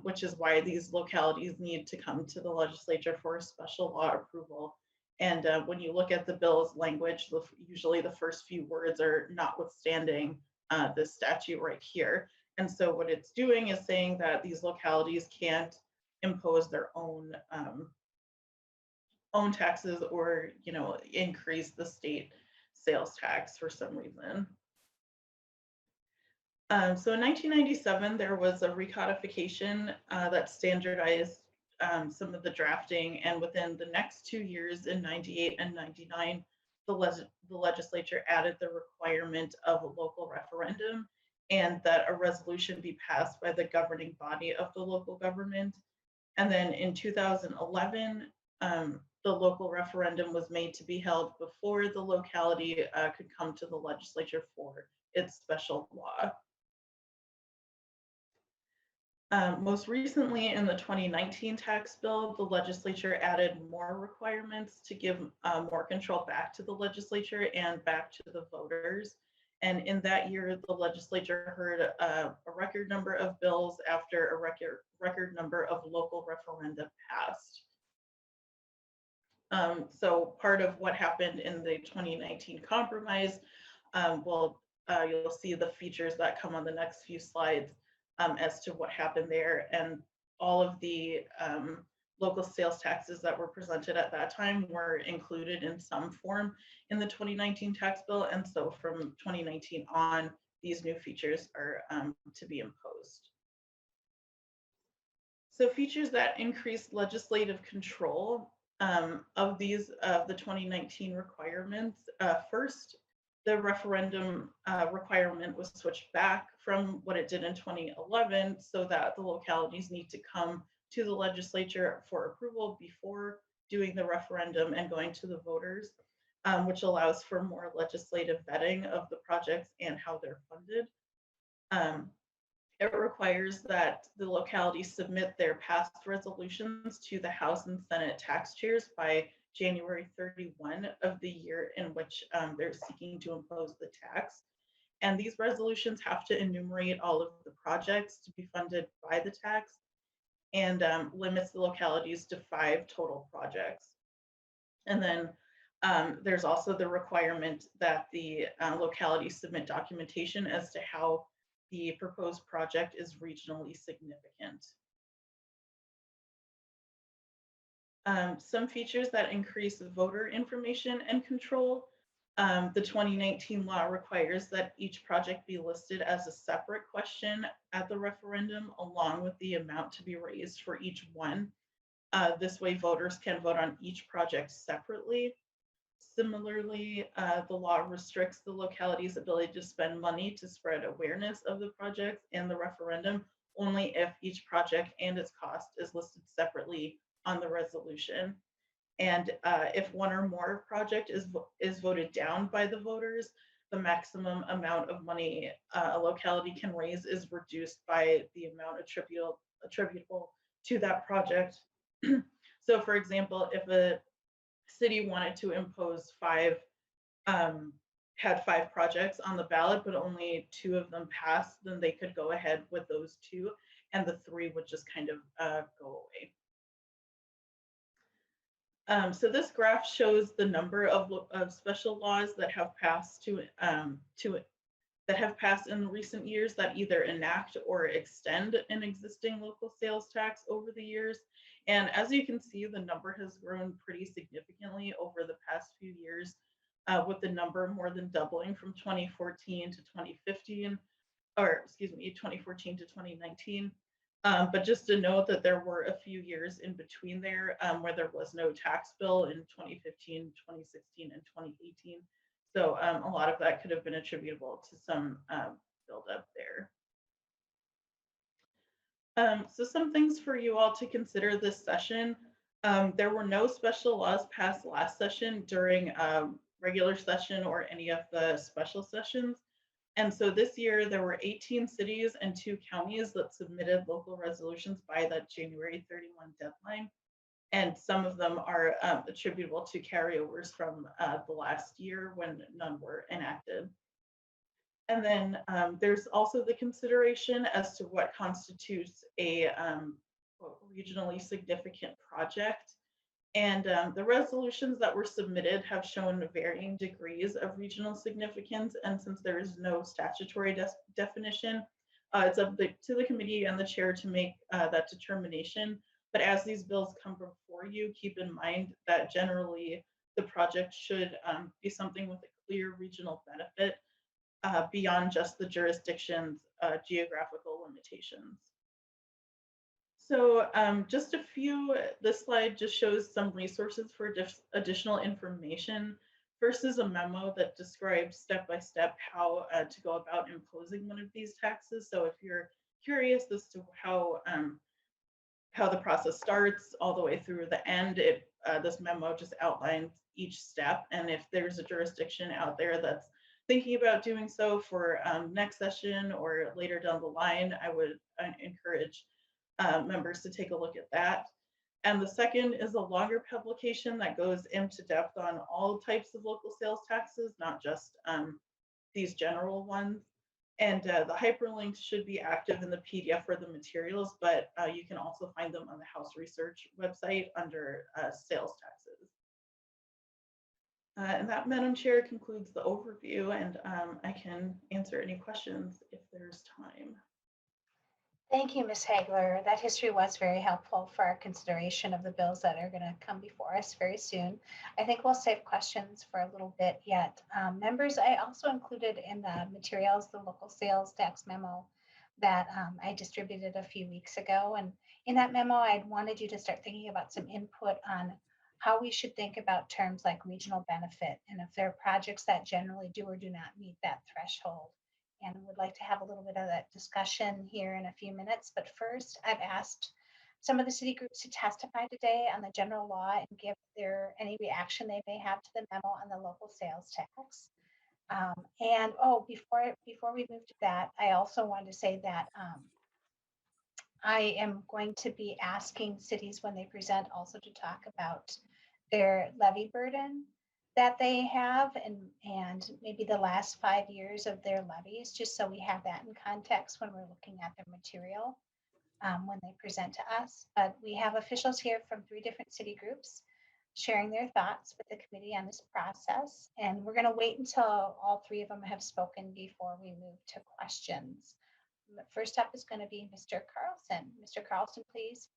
which is why these localities need to come to the legislature for a special law approval. And when you look at the bill's language, usually the first few words are notwithstanding this statute right here. And so what it's doing is saying that these localities can't impose their own taxes or, increase the state sales tax for some reason. So in 1997, there was a recodification that standardized some of the drafting, and within the next 2 years, in 98 and 99, the legislature added the requirement of a local referendum and that a resolution be passed by the governing body of the local government. And then in 2011, the local referendum was made to be held before the locality could come to the legislature for its special law. Most recently, in the 2019 tax bill, the legislature added more requirements to give more control back to the legislature and back to the voters. And in that year, the legislature heard a record number of bills after a record number of local referenda passed. So part of what happened in the 2019 compromise, you'll see the features that come on the next few slides as to what happened there. And all of the local sales taxes that were presented at that time were included in some form in the 2019 tax bill. And so from 2019 on, these new features are to be imposed. So features that increase legislative control of the 2019 requirements. First, the referendum requirement was switched back from what it did in 2011, so that the localities need to come to the legislature for approval before doing the referendum and going to the voters, which allows for more legislative vetting of the projects and how they're funded. It requires that the localities submit their past resolutions to the House and Senate tax chairs by January 31 of the year in which they're seeking to impose the tax. And these resolutions have to enumerate all of the projects to be funded by the tax and limits the localities to 5 total projects. And then there's also the requirement that the locality submit documentation as to how the proposed project is regionally significant. Some features that increase voter information and control. The 2019 law requires that each project be listed as a separate question at the referendum, along with the amount to be raised for each one. This way, voters can vote on each project separately. Similarly, the law restricts the locality's ability to spend money to spread awareness of the project and the referendum only if each project and its cost is listed separately on the resolution. And if one or more project is voted down by the voters, the maximum amount of money a locality can raise is reduced by the amount attributable to that project. So for example, if a city wanted to impose had 5 projects on the ballot, but only 2 of them passed, then they could go ahead with those 2, and the 3 would just kind of go away. So this graph shows the number of special laws that have passed that have passed in recent years that either enact or extend an existing local sales tax over the years. And as you can see, the number has grown pretty significantly over the past few years, with the number more than doubling from 2014 to 2015, or excuse me, 2014 to 2019. But just to note that there were a few years in between there where there was no tax bill in 2015, 2016, and 2018. So a lot of that could have been attributable to some buildup there. So some things for you all to consider this session. There were no special laws passed last session during regular session or any of the special sessions. And so this year there were 18 cities and 2 counties that submitted local resolutions by that January 31 deadline. And some of them are attributable to carryovers from the last year when none were enacted. And then there's also the consideration as to what constitutes a regionally significant project. And the resolutions that were submitted have shown varying degrees of regional significance. And since there is no statutory definition, it's up to the committee and the chair to make that determination. But as these bills come before you, keep in mind that generally the project should be something with a clear regional benefit beyond just the jurisdiction's geographical limitations. So just a few, this slide just shows some resources for additional information. First is a memo that describes step-by-step how to go about imposing one of these taxes. So if you're curious as to how the process starts all the way through the end, this memo just outlines each step. And if there's a jurisdiction out there that's thinking about doing so for next session or later down the line, I would encourage members to take a look at that. And the second is a longer publication that goes into depth on all types of local sales taxes, not just these general ones. And the hyperlinks should be active in the PDF for the materials, but you can also find them on the House Research website under sales taxes. And that, Madam Chair, concludes the overview, and I can answer any questions if there's time. Thank you, Ms. Hagler. That history was very helpful for our consideration of the bills that are going to come before us very soon. I think we'll save questions for a little bit yet. Members, I also included in the materials the local sales tax memo that I distributed a few weeks ago. And in that memo, I wanted you to start thinking about some input on how we should think about terms like regional benefit, and if there are projects that generally do or do not meet that threshold. And would like to have a little bit of that discussion here in a few minutes. But first, I've asked some of the city groups to testify today on the general law and give any reaction they may have to the memo on the local sales tax. Before we move to that, I also wanted to say that I am going to be asking cities when they present also to talk about their levy burden that they have and maybe the last 5 years of their levies, just so we have that in context when we're looking at the material. when they present to us. But we have officials here from 3 different city groups sharing their thoughts with the committee on this process. And we're going to wait until all 3 of them have spoken before we move to questions. First up is going to be Mr. Carlson. Mr. Carlson, please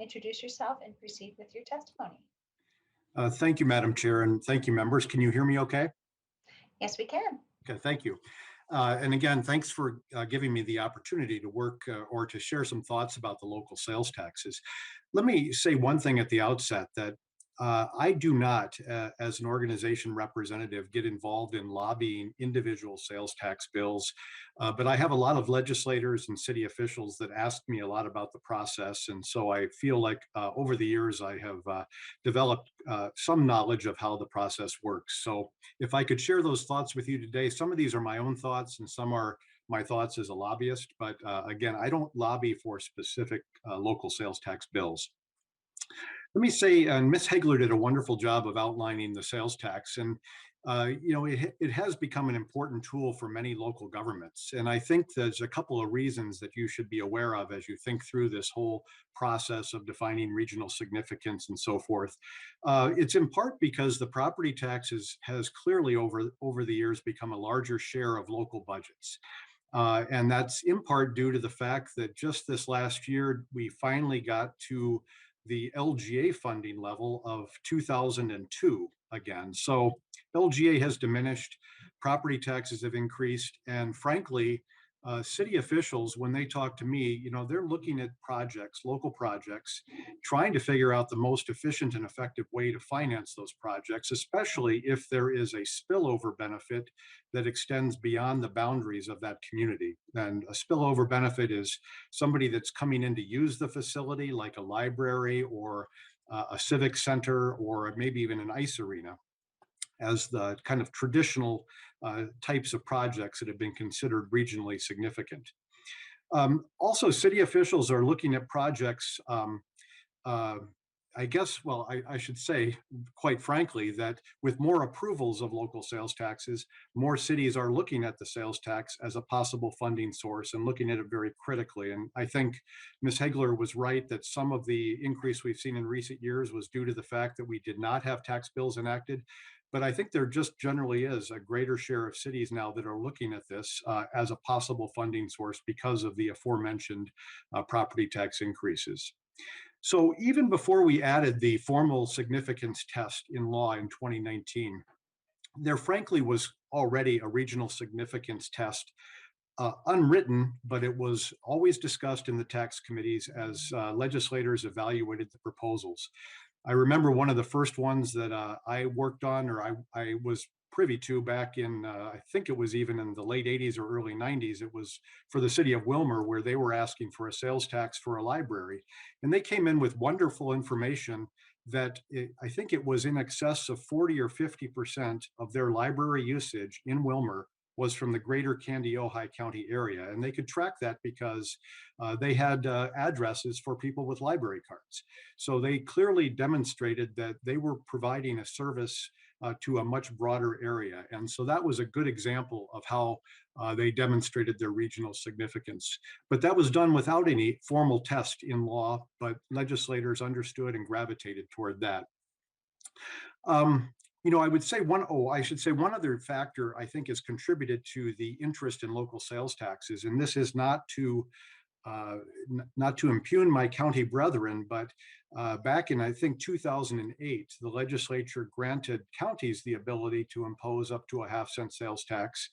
introduce yourself and proceed with your testimony. Thank you, Madam Chair, and thank you, members. Can you hear me okay? Yes, we can. Okay, thank you. And again, thanks for giving me the opportunity to work or to share some thoughts about the local sales taxes. Let me say one thing at the outset, that I do not, as an organization representative, get involved in lobbying individual sales tax bills, but I have a lot of legislators and city officials that ask me a lot about the process. And so I feel like over the years, I have developed some knowledge of how the process works. So if I could share those thoughts with you today, some of these are my own thoughts and some are my thoughts as a lobbyist. But again, I don't lobby for specific local sales tax bills. Let me say, and Ms. Hegler did a wonderful job of outlining the sales tax. And, it has become an important tool for many local governments. And I think there's a couple of reasons that you should be aware of as you think through this whole process of defining regional significance and so forth. It's in part because the property taxes has clearly over the years become a larger share of local budgets. And that's in part due to the fact that just this last year, we finally got to the LGA funding level of 2002 again. So LGA has diminished, property taxes have increased, and frankly, city officials, when they talk to me, they're looking at projects, local projects, trying to figure out the most efficient and effective way to finance those projects, especially if there is a spillover benefit that extends beyond the boundaries of that community. And a spillover benefit is somebody that's coming in to use the facility, like a library or a civic center, or maybe even an ice arena, as the kind of traditional types of projects that have been considered regionally significant. Also, city officials are looking at projects, I guess, well, I should say, quite frankly, that with more approvals of local sales taxes, more cities are looking at the sales tax as a possible funding source and looking at it very critically. And I think Ms. Hegler was right that some of the increase we've seen in recent years was due to the fact that we did not have tax bills enacted. But I think there just generally is a greater share of cities now that are looking at this as a possible funding source because of the aforementioned property tax increases. So even before we added the formal significance test in law in 2019, there frankly was already a regional significance test, unwritten, but it was always discussed in the tax committees as legislators evaluated the proposals. I remember one of the first ones that I worked on, or I was privy to back in, I think it was even in the late 80s or early 90s. It was for the city of Willmar, where they were asking for a sales tax for a library. And they came in with wonderful information that I think it was in excess of 40 or 50% of their library usage in Willmar was from the greater Candy-Ojai County area. And they could track that because they had addresses for people with library cards. So they clearly demonstrated that they were providing a service to a much broader area. And so that was a good example of how they demonstrated their regional significance. But that was done without any formal test in law, but legislators understood and gravitated toward that. I would say one other factor I think has contributed to the interest in local sales taxes, and this is not to impugn my county brethren, but back in, I think, 2008, the legislature granted counties the ability to impose up to a half-cent sales tax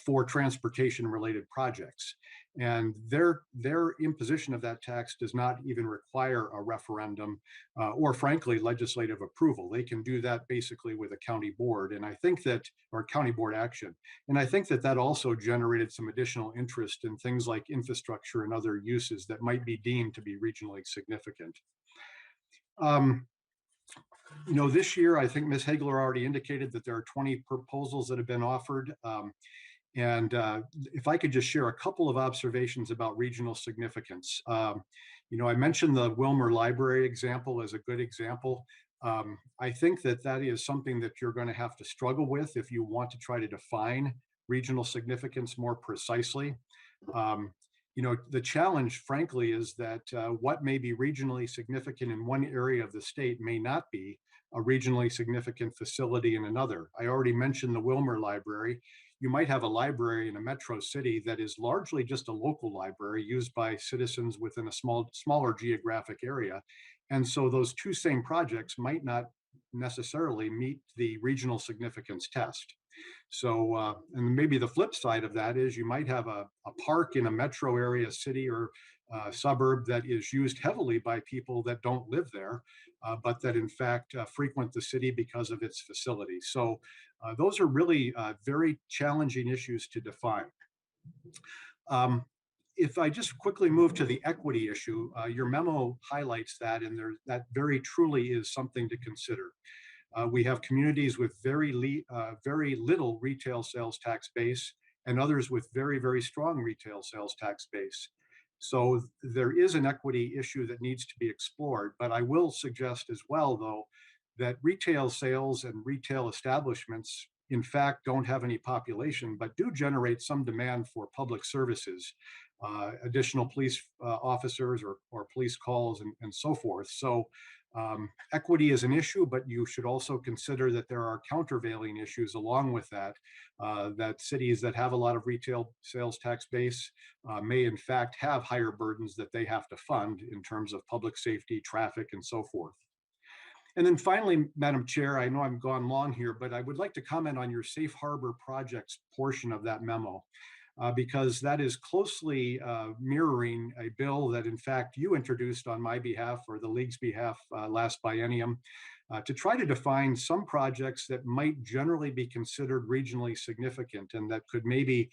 for transportation-related projects. And their imposition of that tax does not even require a referendum or, frankly, legislative approval. They can do that basically with a county board, and I think that, or county board action. And I think that that also generated some additional interest in things like infrastructure and other uses that might be deemed to be regionally significant. This year, I think Ms. Hegler already indicated that there are 20 proposals that have been offered. And if I could just share a couple of observations about regional significance. I mentioned the Willmar Library example as a good example. I think that that is something that you're going to have to struggle with if you want to try to define regional significance more precisely. the challenge, frankly, is that what may be regionally significant in one area of the state may not be a regionally significant facility in another. I already mentioned the Wilmer Library. You might have a library in a metro city that is largely just a local library used by citizens within a smaller geographic area. And so those two same projects might not necessarily meet the regional significance test. So, and maybe the flip side of that is you might have a park in a metro area, city or suburb that is used heavily by people that don't live there, but that in fact frequent the city because of its facilities. So those are really very challenging issues to define. If I just quickly move to the equity issue, your memo highlights that, and that very truly is something to consider. We have communities with very little retail sales tax base and others with very, very strong retail sales tax base. So there is an equity issue that needs to be explored, but I will suggest as well, though, that retail sales and retail establishments, in fact, don't have any population, but do generate some demand for public services, additional police officers or police calls and so forth. So equity is an issue, but you should also consider that there are countervailing issues along with that, that cities that have a lot of retail sales tax base may in fact have higher burdens that they have to fund in terms of public safety, traffic, and so forth. And then finally, Madam Chair, I know I'm gone long here, but I would like to comment on your safe harbor projects portion of that memo. Because that is closely mirroring a bill that in fact you introduced on my behalf or the League's behalf last biennium to try to define some projects that might generally be considered regionally significant and that could maybe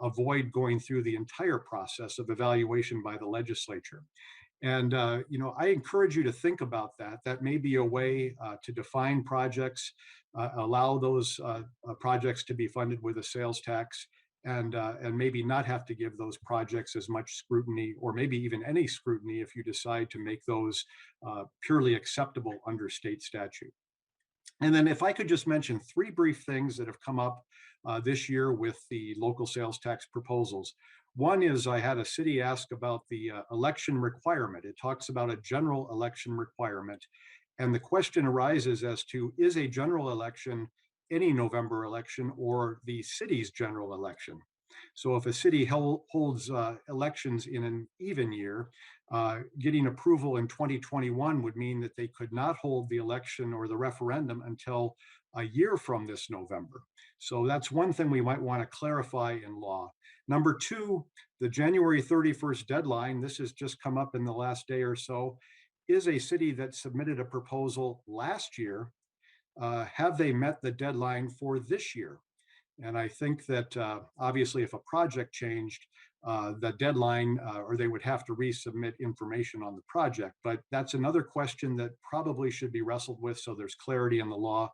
avoid going through the entire process of evaluation by the legislature. And I encourage you to think about that. That may be a way to define projects, allow those projects to be funded with a sales tax, and maybe not have to give those projects as much scrutiny, or maybe even any scrutiny if you decide to make those purely acceptable under state statute. And then if I could just mention three brief things that have come up this year with the local sales tax proposals. One is I had a city ask about the election requirement. It talks about a general election requirement. And the question arises as to, is a general election any November election or the city's general election? So if a city holds elections in an even year, getting approval in 2021 would mean that they could not hold the election or the referendum until a year from this November. So that's one thing we might want to clarify in law. Number two, the January 31st deadline, this has just come up in the last day or so, is a city that submitted a proposal last year. Have they met the deadline for this year? And I think that obviously if a project changed, the deadline, or they would have to resubmit information on the project. But that's another question that probably should be wrestled with so there's clarity in the law.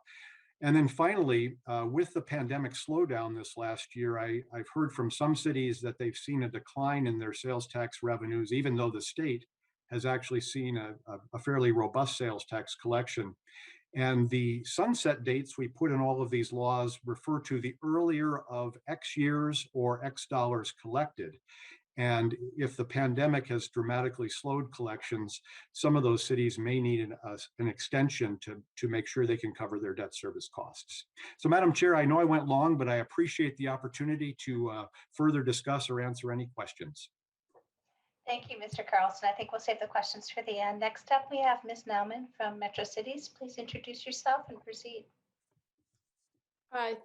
And then finally, with the pandemic slowdown this last year, I've heard from some cities that they've seen a decline in their sales tax revenues, even though the state has actually seen a fairly robust sales tax collection. And the sunset dates we put in all of these laws refer to the earlier of X years or X dollars collected. And if the pandemic has dramatically slowed collections, some of those cities may need an extension to make sure they can cover their debt service costs. So Madam Chair, I know I went long, but I appreciate the opportunity to further discuss or answer any questions. Thank you, Mr. Carlson. I think we'll save the questions for the end. Next up, we have Ms. Nauman from Metro Cities. Please introduce yourself and proceed.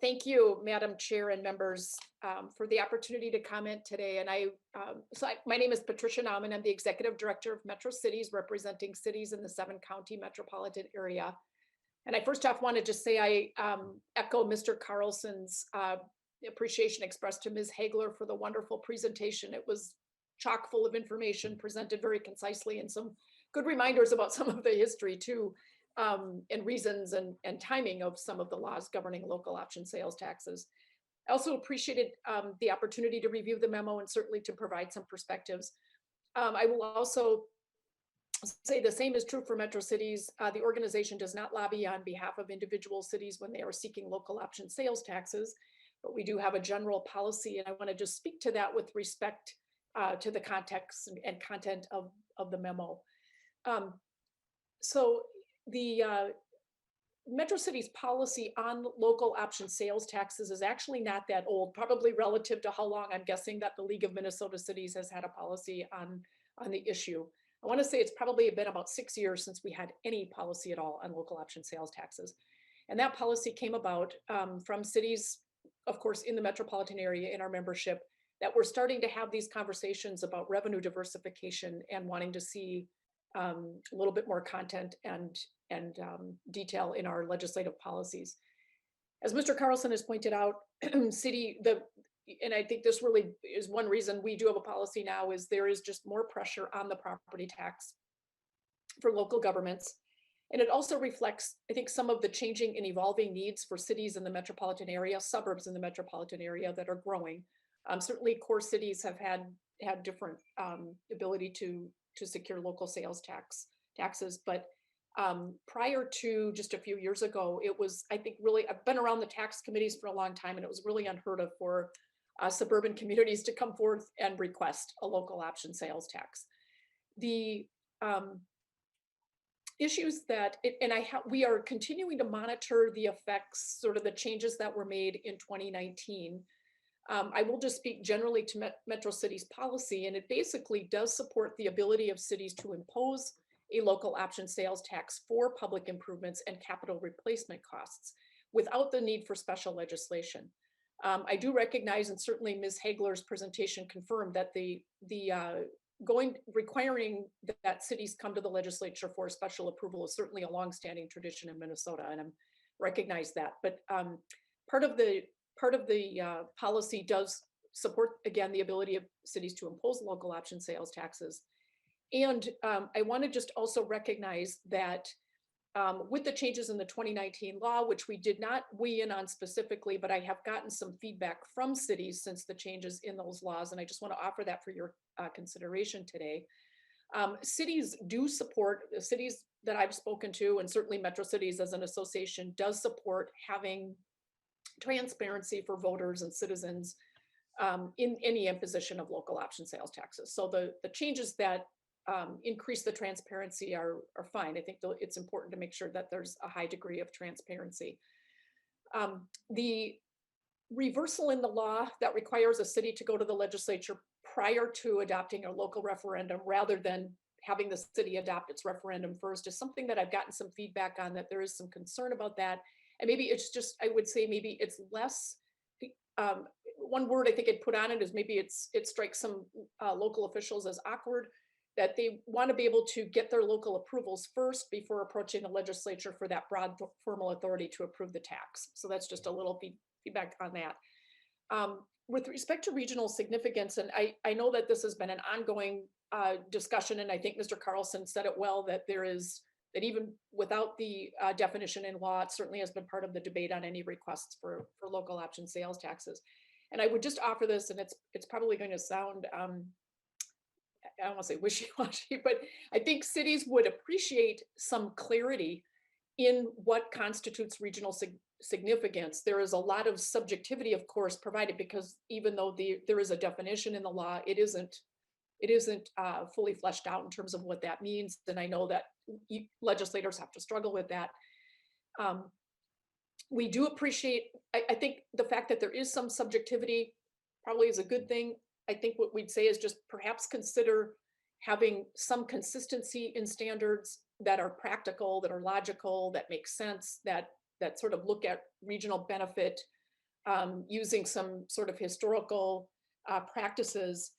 Thank you, Madam Chair and members, for the opportunity to comment today. And my name is Patricia Nauman. I'm the Executive Director of Metro Cities, representing cities in the 7-county metropolitan area. And I first off want to just say I echo Mr. Carlson's appreciation expressed to Ms. Hagler for the wonderful presentation. It was chock full of information presented very concisely and some good reminders about some of the history too, and reasons and timing of some of the laws governing local option sales taxes. I also appreciated the opportunity to review the memo and certainly to provide some perspectives. I will also say the same is true for Metro Cities. The organization does not lobby on behalf of individual cities when they are seeking local option sales taxes, but we do have a general policy, and I want to just speak to that with respect to the context and content of the memo. So the Metro City's policy on local option sales taxes is actually not that old, probably relative to how long I'm guessing that the League of Minnesota Cities has had a policy on the issue. I want to say it's probably been about 6 years since we had any policy at all on local option sales taxes. And that policy came about from cities, of course, in the metropolitan area in our membership, that we're starting to have these conversations about revenue diversification and wanting to see a little bit more content and detail in our legislative policies. As Mr. Carlson has pointed out, and I think this really is one reason we do have a policy now, is there is just more pressure on the property tax for local governments. And it also reflects, I think, some of the changing and evolving needs for cities in the metropolitan area, suburbs in the metropolitan area that are growing. Certainly core cities have had different ability to secure local sales taxes, but prior to just a few years ago, it was, I think, really, I've been around the tax committees for a long time, and it was really unheard of for suburban communities to come forth and request a local option sales tax. The issues that, we are continuing to monitor the effects, sort of the changes that were made in 2019. I will just speak generally to Metro Cities policy, and it basically does support the ability of cities to impose a local option sales tax for public improvements and capital replacement costs without the need for special legislation. I do recognize, and certainly Ms. Hagler's presentation confirmed, that requiring that cities come to the legislature for special approval is certainly a longstanding tradition in Minnesota, and I recognize that. But part of the policy does support, again, the ability of cities to impose local option sales taxes. And I want to just also recognize that with the changes in the 2019 law, which we did not weigh in on specifically, but I have gotten some feedback from cities since the changes in those laws, and I just want to offer that for your consideration today. Cities do support, the cities that I've spoken to, and certainly Metro Cities as an association does support having transparency for voters and citizens in any imposition of local option sales taxes. So the changes that increase the transparency are fine. I think it's important to make sure that there's a high degree of transparency. The reversal in the law that requires a city to go to the legislature prior to adopting a local referendum rather than having the city adopt its referendum first is something that I've gotten some feedback on, that there is some concern about that. And maybe it's just, I would say maybe it's less, one word I think I'd put on it is maybe it strikes some local officials as awkward, that they want to be able to get their local approvals first before approaching the legislature for that broad formal authority to approve the tax. So that's just a little feedback on that. With respect to regional significance, and I know that this has been an ongoing discussion, and I think Mr. Carlson said it well, that that even without the definition in law, it certainly has been part of the debate on any requests for local option sales taxes. And I would just offer this, and it's probably going to sound, I don't want to say wishy-washy, but I think cities would appreciate some clarity in what constitutes regional significance. There is a lot of subjectivity, of course, provided, because even though there is a definition in the law, it isn't fully fleshed out in terms of what that means. And I know that legislators have to struggle with that. We do appreciate, I think the fact that there is some subjectivity probably is a good thing. I think what we'd say is just perhaps consider having some consistency in standards that are practical, that are logical, that make sense, that sort of look at regional benefit using some sort of historical practices.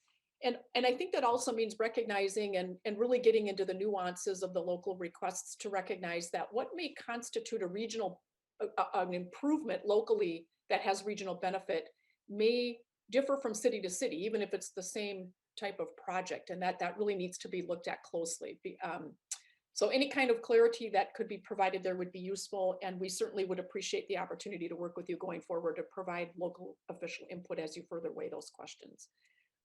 And I think that also means recognizing and really getting into the nuances of the local requests to recognize that what may constitute a regional, an improvement locally that has regional benefit may differ from city to city, even if it's the same type of project, and that really needs to be looked at closely. So any kind of clarity that could be provided there would be useful, and we certainly would appreciate the opportunity to work with you going forward to provide local official input as you further weigh those questions.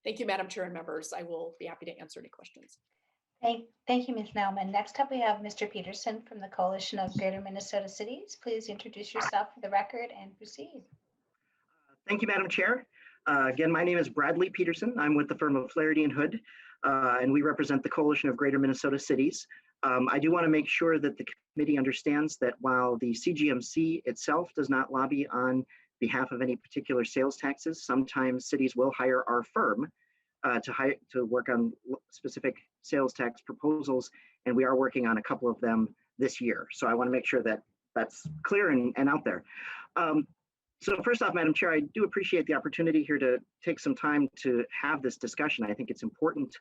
Thank you, Madam Chair and members. I will be happy to answer any questions. Thank you, Ms. Nauman. Next up, we have Mr. Peterson from the Coalition of Greater Minnesota Cities. Please introduce yourself for the record and proceed. Thank you, Madam Chair. Again, my name is Bradley Peterson. I'm with the firm of Flaherty and Hood, and we represent the Coalition of Greater Minnesota Cities. I do want to make sure that the committee understands that while the CGMC itself does not lobby on behalf of any particular sales taxes, sometimes cities will hire our firm to work on specific sales tax proposals, and we are working on a couple of them this year. So I want to make sure that that's clear and out there. So first off, Madam Chair, I do appreciate the opportunity here to take some time to have this discussion. I think it's important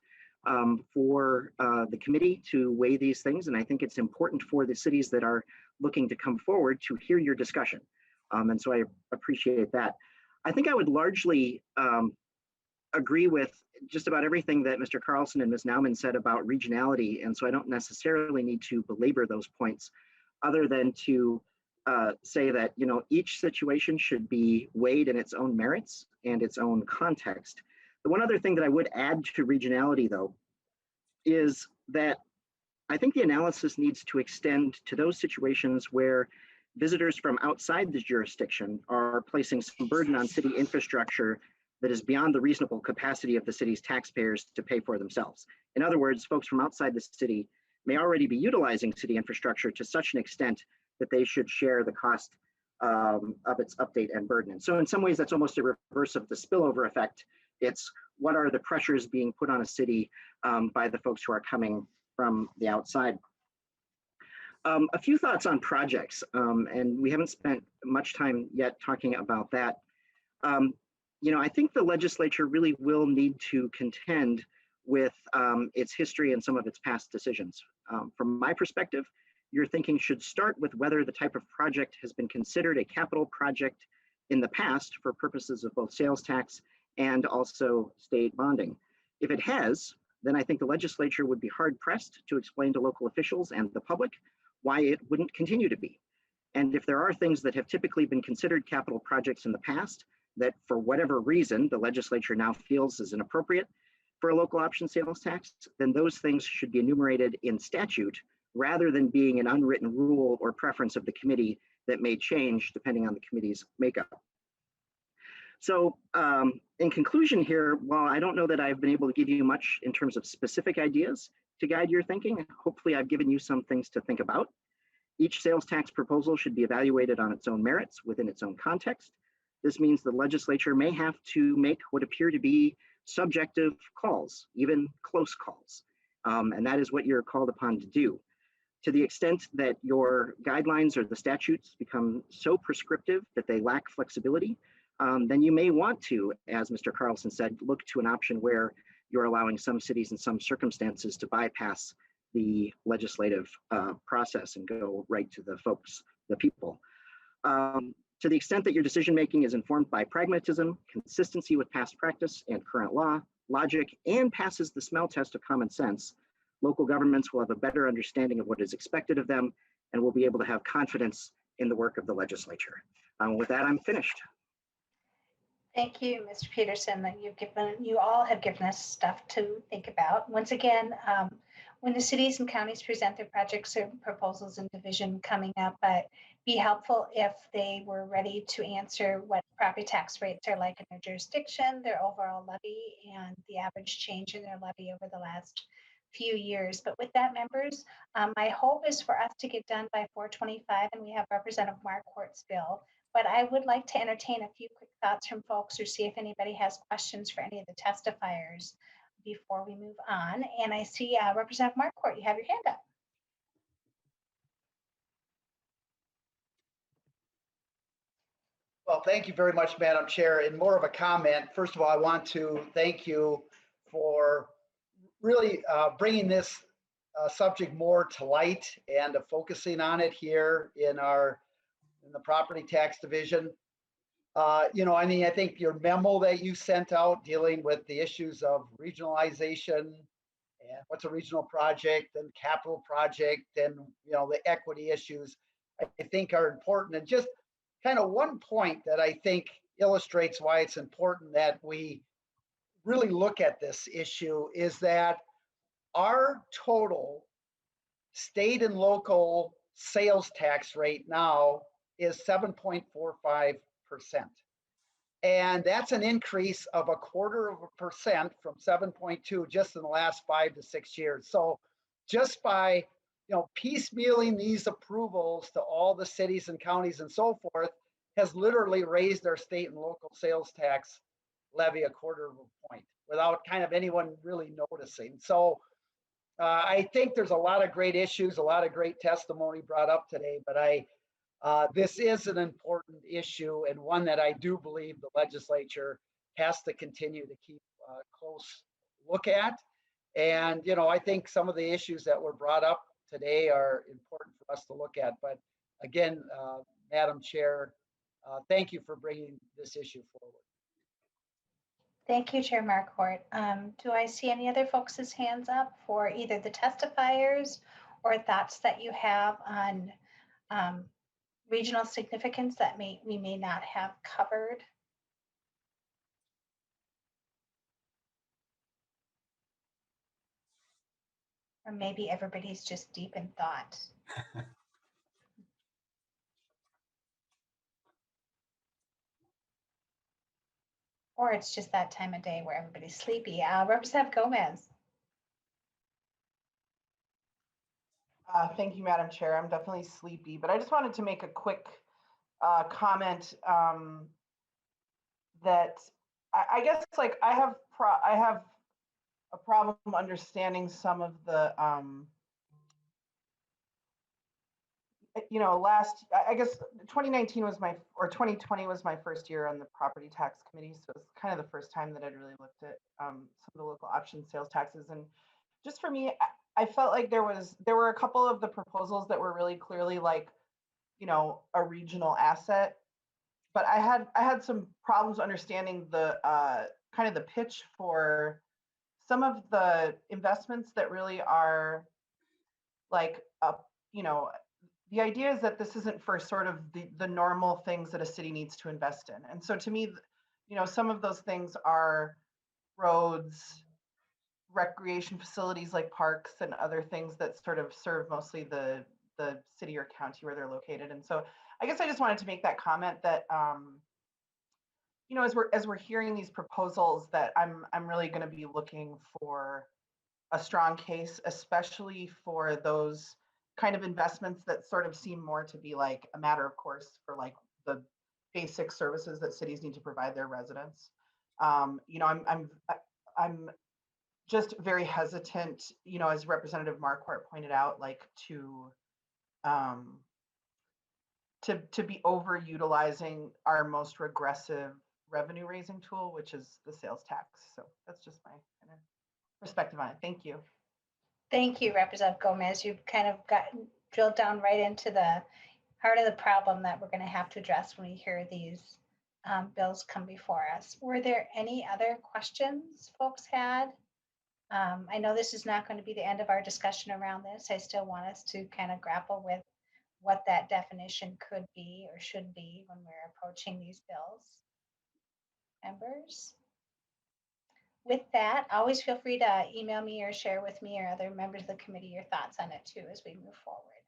for the committee to weigh these things, and I think it's important for the cities that are looking to come forward to hear your discussion. And so I appreciate that. I think I would largely agree with just about everything that Mr. Carlson and Ms. Nauman said about regionality, and so I don't necessarily need to belabor those points other than to say that, you know, each situation should be weighed in its own merits and its own context. The one other thing that I would add to regionality, though, is that I think the analysis needs to extend to those situations where visitors from outside the jurisdiction are placing some burden on city infrastructure that is beyond the reasonable capacity of the city's taxpayers to pay for themselves. In other words, folks from outside the city may already be utilizing city infrastructure to such an extent that they should share the cost of its update and burden. And so in some ways, that's almost a reverse of the spillover effect. It's what are the pressures being put on a city by the folks who are coming from the outside. A few thoughts on projects, and we haven't spent much time yet talking about that. You know, I think the legislature really will need to contend with its history and some of its past decisions. From my perspective, your thinking should start with whether the type of project has been considered a capital project in the past for purposes of both sales tax and also state bonding. If it has, then I think the legislature would be hard pressed to explain to local officials and the public why it wouldn't continue to be. And if there are things that have typically been considered capital projects in the past that for whatever reason the legislature now feels is inappropriate for a local option sales tax, then those things should be enumerated in statute rather than being an unwritten rule or preference of the committee that may change depending on the committee's makeup. So in conclusion here, while I don't know that I've been able to give you much in terms of specific ideas to guide your thinking, hopefully I've given you some things to think about. Each sales tax proposal should be evaluated on its own merits within its own context. This means the legislature may have to make what appear to be subjective calls, even close calls. And that is what you're called upon to do. To the extent that your guidelines or the statutes become so prescriptive that they lack flexibility, then you may want to, as Mr. Carlson said, look to an option where you're allowing some cities in some circumstances to bypass the legislative process and go right to the folks, the people. To the extent that your decision-making is informed by pragmatism, consistency with past practice and current law, logic, and passes the smell test of common sense, local governments will have a better understanding of what is expected of them and will be able to have confidence in the work of the legislature. With that, I'm finished. Thank you, Mr. Peterson, that you all have given us stuff to think about. Once again, when the cities and counties present their projects or proposals in division coming up, but be helpful if they were ready to answer what property tax rates are like in their jurisdiction, their overall levy, and the average change in their levy over the last few years. But with that, members, my hope is for us to get done by 4:25, and we have Representative Marquart's bill. But I would like to entertain a few quick thoughts from folks or see if anybody has questions for any of the testifiers before we move on. And I see Representative Marquart, you have your hand up. Well, thank you very much, Madam Chair. And more of a comment. First of all, I want to thank you for really bringing this subject more to light and focusing on it here in the property tax division. You know, I mean, I think your memo that you sent out dealing with the issues of regionalization and what's a regional project and capital project and, you know, the equity issues, I think are important. And just kind of one point that I think illustrates why it's important that we really look at this issue is that our total state and local sales tax rate now is 7.45%. And that's an increase of 0.25% from 7.2 just in the last 5 to 6 years. So just by piecemealing these approvals to all the cities and counties and so forth has literally raised our state and local sales tax levy 0.25 point without kind of anyone really noticing. So I think there's a lot of great issues, a lot of great testimony brought up today, but this is an important issue and one that I do believe the legislature has to continue to keep a close look at. And, I think some of the issues that were brought up today are important for us to look at. But again, Madam Chair, thank you for bringing this issue forward. Thank you, Chair Marquart. Do I see any other folks' hands up for either the testifiers or thoughts that you have on regional significance that we may not have covered? Or maybe everybody's just deep in thought. Or it's just that time of day where everybody's sleepy. Representative Gomez. Thank you, Madam Chair. I'm definitely sleepy, but I just wanted to make a quick comment that I guess like I have a problem understanding some of the I guess 2019 was 2020 was my first year on the property tax committee, so it's kind of the first time that I'd really looked at some of the local option sales taxes. And just for me, I felt like there were a couple of the proposals that were really clearly like, a regional asset, but I had some problems understanding the kind of the pitch for some of the investments that really are like the idea is that this isn't for sort of the normal things that a city needs to invest in. And so to me, some of those things are roads, recreation facilities like parks and other things that sort of serve mostly the city or county where they're located. And so I guess I just wanted to make that comment that as we're hearing these proposals, that I'm really going to be looking for a strong case, especially for those kind of investments that sort of seem more to be like a matter of course for like the basic services that cities need to provide their residents. I'm just very hesitant, as Representative Marquart pointed out, like to be overutilizing our most regressive revenue raising tool, which is the sales tax. So that's just my kind of perspective on it. Thank you. Thank you, Representative Gomez. You've kind of drilled down right into the heart of the problem that we're going to have to address when we hear these bills come before us. Were there any other questions folks had? I know this is not going to be the end of our discussion around this. I still want us to kind of grapple with what that definition could be or should be when we're approaching these bills. Members? With that, always feel free to email me or share with me or other members of the committee your thoughts on it too as we move forward.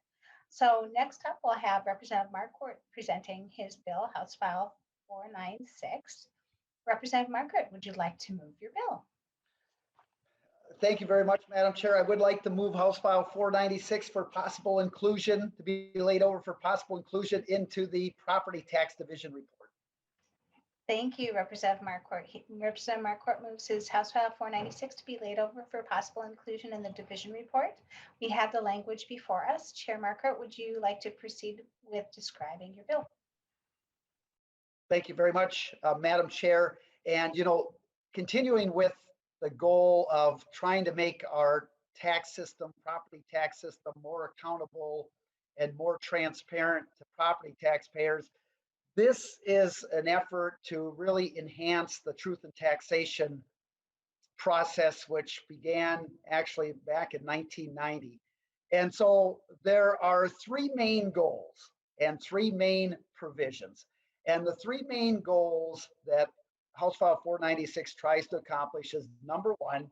So next up, we'll have Representative Marquart presenting his bill, House File 496. Representative Marquart, would you like to move your bill? Thank you very much, Madam Chair. I would like to move House File 496 for possible inclusion, to be laid over for possible inclusion into the Property Tax Division report. Thank you, Representative Marquart. Representative Marquart moves his House File 496 to be laid over for possible inclusion in the division report. We have the language before us. Chair Marquart, would you like to proceed with describing your bill? Thank you very much, Madam Chair. And, continuing with the goal of trying to make our tax system, property tax system, more accountable and more transparent to property taxpayers, this is an effort to really enhance the truth in taxation process, which began actually back in 1990. And so there are three main goals and three main provisions. And the three main goals that House File 496 tries to accomplish is, number one,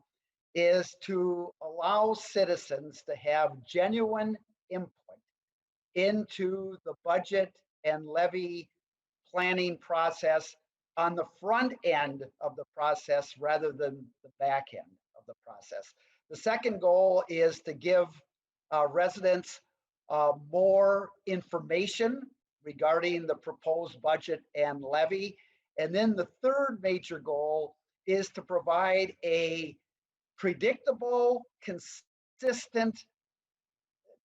is to allow citizens to have genuine input into the budget and levy planning process on the front end of the process rather than the back end of the process. The second goal is to give residents more information regarding the proposed budget and levy. And then the third major goal is to provide a predictable, consistent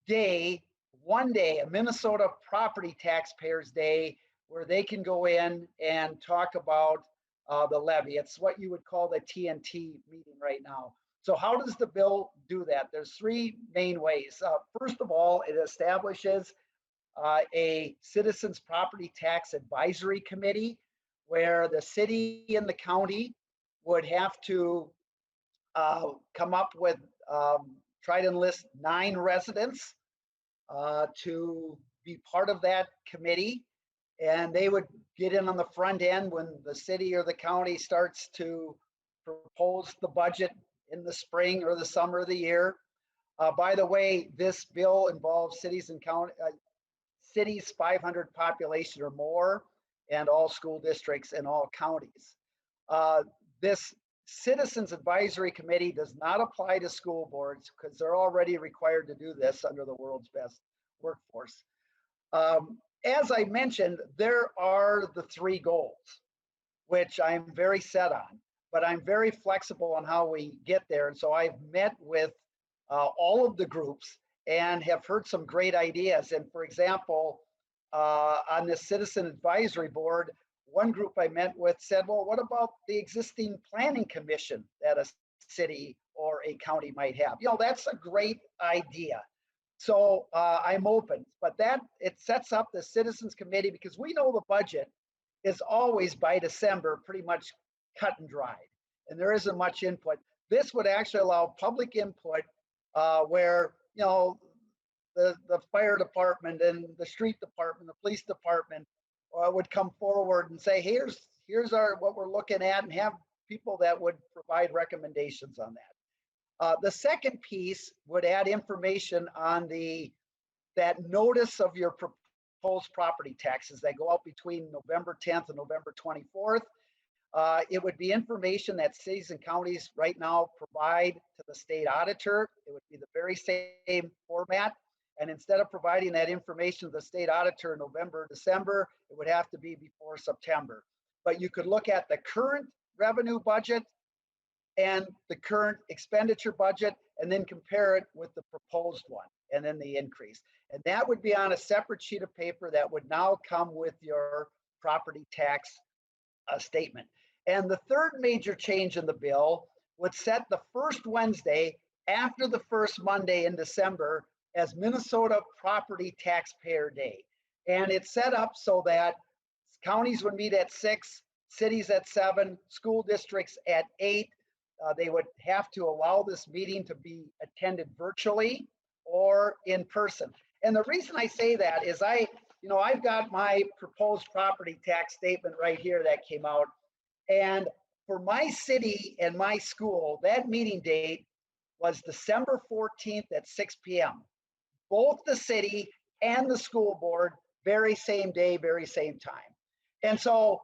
day, one day, a Minnesota Property Taxpayers Day, where they can go in and talk about the levy. It's what you would call the TNT meeting right now. So how does the bill do that? There's three main ways. First of all, it establishes a Citizens Property Tax Advisory Committee where the city and the county would have to come up with, try to enlist 9 residents to be part of that committee. And they would get in on the front end when the city or the county starts to propose the budget in the spring or the summer of the year. By the way, this bill involves cities and county, cities 500 population or more, and all school districts in all counties. This Citizens Advisory Committee does not apply to school boards because they're already required to do this under the world's best workforce. As I mentioned, there are the 3 goals, which I'm very set on, but I'm very flexible on how we get there. And so I've met with all of the groups and have heard some great ideas. And for example, on the Citizen Advisory Board, one group I met with said, well, what about the existing planning commission that a city or a county might have? You know, that's a great idea. So I'm open, but that it sets up the Citizens Committee because we know the budget is always by December pretty much cut and dried, and there isn't much input. This would actually allow public input where, you know, the fire department and the street department, the police department would come forward and say, here's what we're looking at, and have people that would provide recommendations on that. The second piece would add information on that notice of your proposed property taxes that go out between November 10th and November 24th. It would be information that cities and counties right now provide to the state auditor. It would be the very same format. And instead of providing that information to the state auditor in November, December, it would have to be before September. But you could look at the current revenue budget and the current expenditure budget, and then compare it with the proposed one, and then the increase. And that would be on a separate sheet of paper that would now come with your property tax statement. And the third major change in the bill would set the first Wednesday after the first Monday in December as Minnesota Property Taxpayer Day. And it's set up so that counties would meet at 6, cities at 7, school districts at 8. They would have to allow this meeting to be attended virtually or in person. And the reason I say that is I've got my proposed property tax statement right here that came out. And for my city and my school, that meeting date was December 14th at 6 p.m. Both the city and the school board, very same day, very same time. And so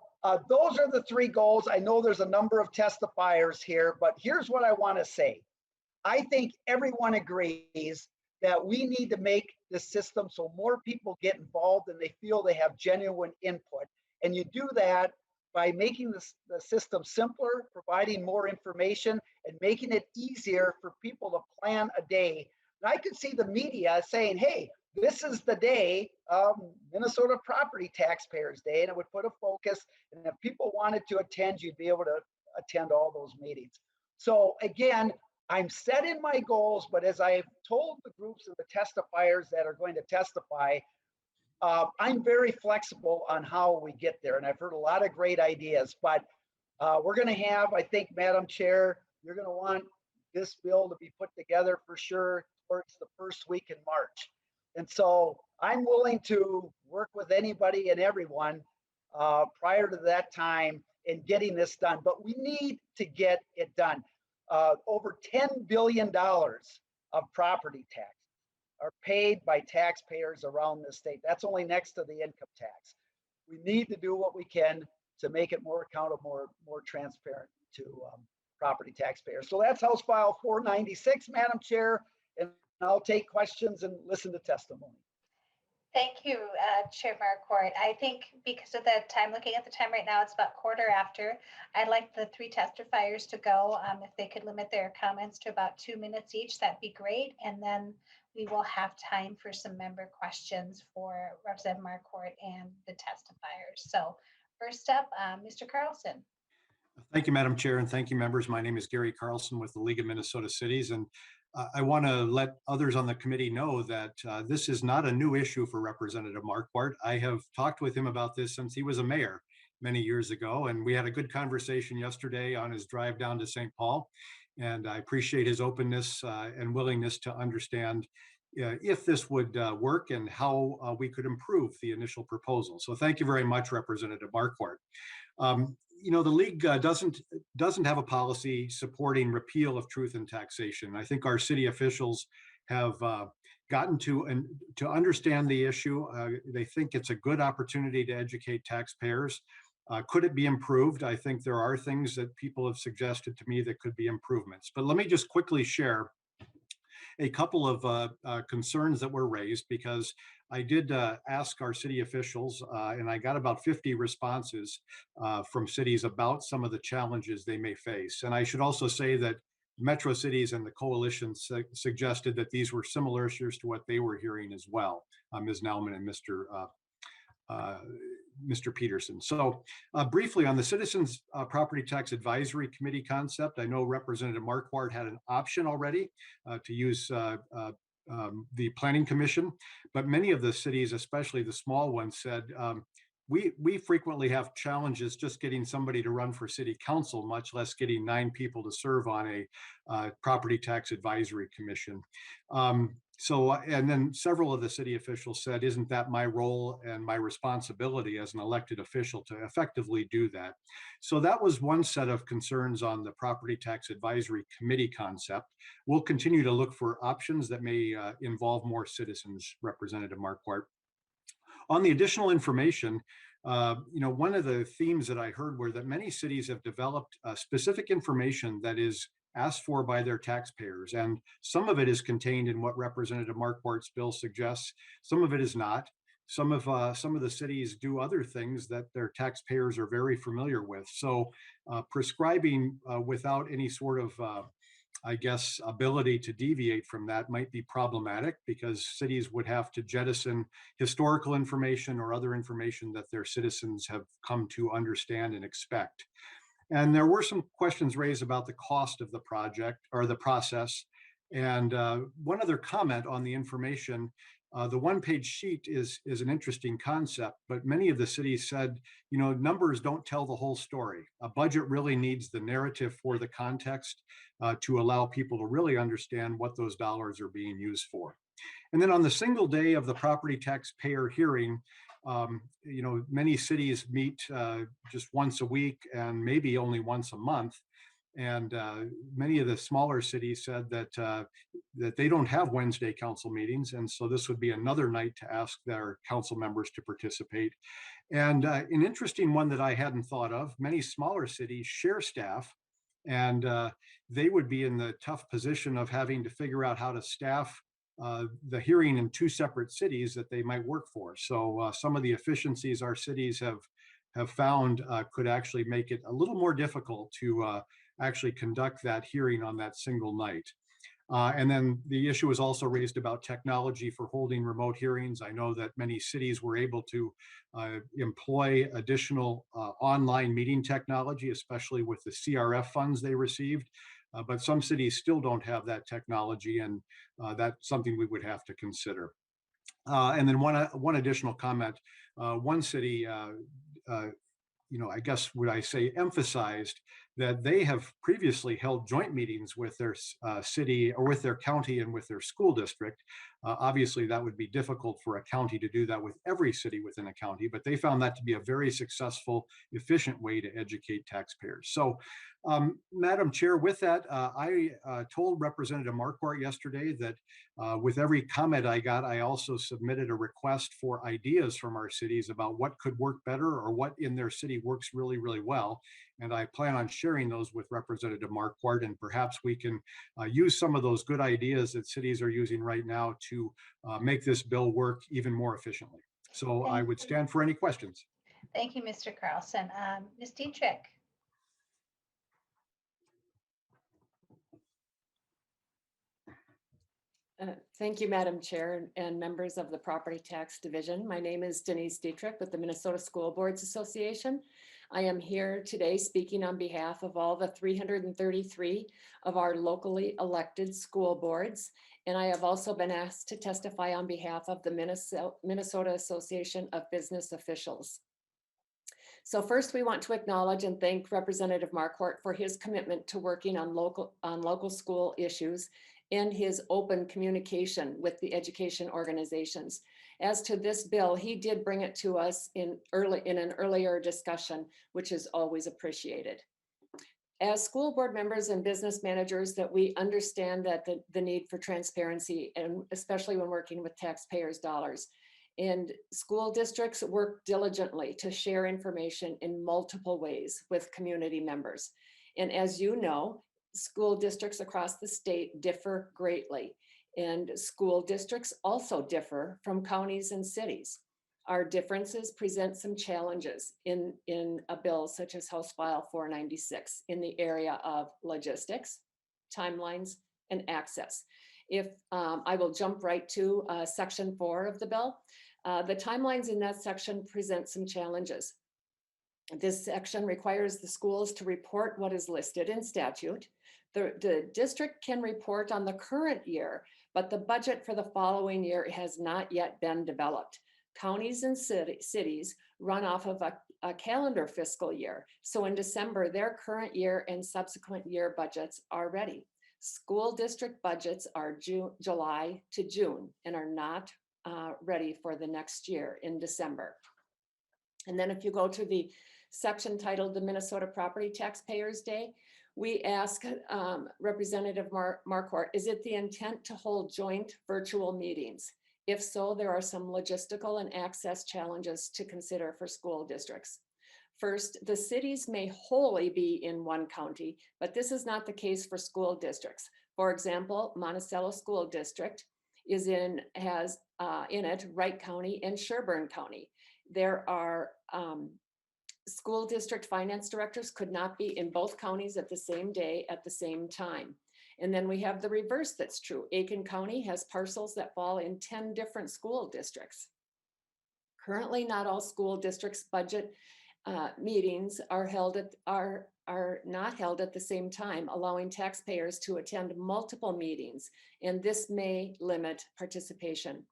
those are the 3 goals. I know there's a number of testifiers here, but here's what I want to say. I think everyone agrees that we need to make the system so more people get involved and they feel they have genuine input. And you do that by making the system simpler, providing more information, and making it easier for people to plan a day. And I could see the media saying, hey, this is the day, Minnesota Property Taxpayers Day, and it would put a focus. And if people wanted to attend, you'd be able to attend all those meetings. So again, I'm set in my goals, but as I've told the groups of the testifiers that are going to testify, I'm very flexible on how we get there. And I've heard a lot of great ideas, but we're going to have, I think, Madam Chair, you're going to want this bill to be put together for sure towards the first week in March. And so I'm willing to work with anybody and everyone prior to that time in getting this done, but we need to get it done. Over $10 billion of property tax are paid by taxpayers around the state. That's only next to the income tax. We need to do what we can to make it more accountable, more transparent to property taxpayers. So that's House File 496, Madam Chair, and I'll take questions and listen to testimony. Thank you, Chair Marquart. I think because of the time, looking at the time right now, it's about 1:15. I'd like the three testifiers to go. If they could limit their comments to about 2 minutes each, that'd be great. And then we will have time for some member questions for Representative Marquart and the testifiers. So first up, Mr. Carlson. Thank you, Madam Chair, and thank you, members. My name is Gary Carlson with the League of Minnesota Cities, and I want to let others on the committee know that this is not a new issue for Representative Marquart. I have talked with him about this since he was a mayor many years ago, and we had a good conversation yesterday on his drive down to St. Paul, and I appreciate his openness and willingness to understand if this would work and how we could improve the initial proposal. So thank you very much, Representative Marquart. You know, the League doesn't have a policy supporting repeal of truth in taxation. I think our city officials have gotten to understand the issue. They think it's a good opportunity to educate taxpayers. Could it be improved? I think there are things that people have suggested to me that could be improvements. But let me just quickly share a couple of concerns that were raised, because I did ask our city officials, and I got about 50 responses from cities about some of the challenges they may face. And I should also say that Metro Cities and the coalition suggested that these were similar issues to what they were hearing as well, Ms. Nauman and Mr. Peterson. So briefly on the Citizens Property Tax Advisory Committee concept, I know Representative Marquart had an option already to use the Planning Commission, but many of the cities, especially the small ones, said we frequently have challenges just getting somebody to run for city council, much less getting 9 people to serve on a property tax advisory commission. And then several of the city officials said, isn't that my role and my responsibility as an elected official to effectively do that? So that was one set of concerns on the Property Tax Advisory Committee concept. We'll continue to look for options that may involve more citizens, Representative Marquart. On the additional information, you know, one of the themes that I heard were that many cities have developed specific information that is asked for by their taxpayers. And some of it is contained in what Representative Marquart's bill suggests. Some of it is not. Some of the cities do other things that their taxpayers are very familiar with. So prescribing without any sort of, I guess, ability to deviate from that might be problematic, because cities would have to jettison historical information or other information that their citizens have come to understand and expect. And there were some questions raised about the cost of the project or the process. And one other comment on the information, the one-page sheet is an interesting concept, but many of the cities said, you know, numbers don't tell the whole story. A budget really needs the narrative for the context to allow people to really understand what those dollars are being used for. And then on the single day of the property taxpayer hearing, you know, many cities meet just once a week and maybe only once a month. And many of the smaller cities said that they don't have Wednesday council meetings. And so this would be another night to ask their council members to participate. And an interesting one that I hadn't thought of, many smaller cities share staff, and they would be in the tough position of having to figure out how to staff the hearing in 2 separate cities that they might work for. So some of the efficiencies our cities have found could actually make it a little more difficult to actually conduct that hearing on that single night. And then the issue was also raised about technology for holding remote hearings. I know that many cities were able to employ additional online meeting technology, especially with the CRF funds they received. But some cities still don't have that technology, and that's something we would have to consider. And then one additional comment, one city, you know, I guess would I say emphasized that they have previously held joint meetings with their city or with their county and with their school district. Obviously, that would be difficult for a county to do that with every city within a county, but they found that to be a very successful, efficient way to educate taxpayers. So, Madam Chair, with that, I told Representative Marquart yesterday that with every comment I got, I also submitted a request for ideas from our cities about what could work better or what in their city works really, really well. And I plan on sharing those with Representative Marquart, and perhaps we can use some of those good ideas that cities are using right now to make this bill work even more efficiently. So I would stand for any questions. Thank you, Mr. Carlson. Ms. Dietrich. Thank you, Madam Chair and members of the Property Tax Division. My name is Denise Dietrich with the Minnesota School Boards Association. I am here today speaking on behalf of all the 333 of our locally elected school boards. And I have also been asked to testify on behalf of the Minnesota Association of Business Officials. So first, we want to acknowledge and thank Representative Marquart for his commitment to working on local school issues and his open communication with the education organizations. As to this bill, he did bring it to us in an earlier discussion, which is always appreciated. As school board members and business managers, that we understand that the need for transparency, and especially when working with taxpayers' dollars. And school districts work diligently to share information in multiple ways with community members. And as you know, school districts across the state differ greatly, and school districts also differ from counties and cities. Our differences present some challenges in a bill such as House File 496 in the area of logistics, timelines, and access. If I will jump right to Section 4 of the bill, the timelines in that section present some challenges. This section requires the schools to report what is listed in statute. The district can report on the current year, but the budget for the following year has not yet been developed. Counties and cities run off of a calendar fiscal year. So in December, their current year and subsequent year budgets are ready. School district budgets are July to June and are not ready for the next year in December. And then if you go to the section titled the Minnesota Property Taxpayers Day, we ask Representative Marquart, is it the intent to hold joint virtual meetings? If so, there are some logistical and access challenges to consider for school districts. First, the cities may wholly be in one county, but this is not the case for school districts. For example, Monticello School District has in it Wright County and Sherburne County. There are school district finance directors could not be in both counties at the same day at the same time. And then we have the reverse that's true. Aiken County has parcels that fall in 10 different school districts. Currently, not all school districts' budget meetings are not held at the same time, allowing taxpayers to attend multiple meetings, and this may limit participation.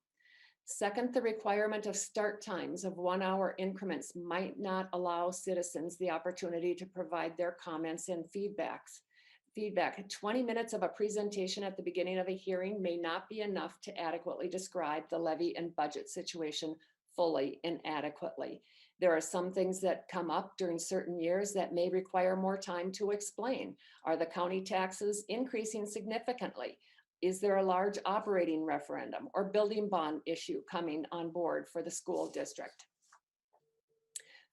Second, the requirement of start times of 1 hour increments might not allow citizens the opportunity to provide their comments and feedback. 20 minutes of a presentation at the beginning of a hearing may not be enough to adequately describe the levy and budget situation fully and adequately. There are some things that come up during certain years that may require more time to explain. Are the county taxes increasing significantly? Is there a large operating referendum or building bond issue coming on board for the school district?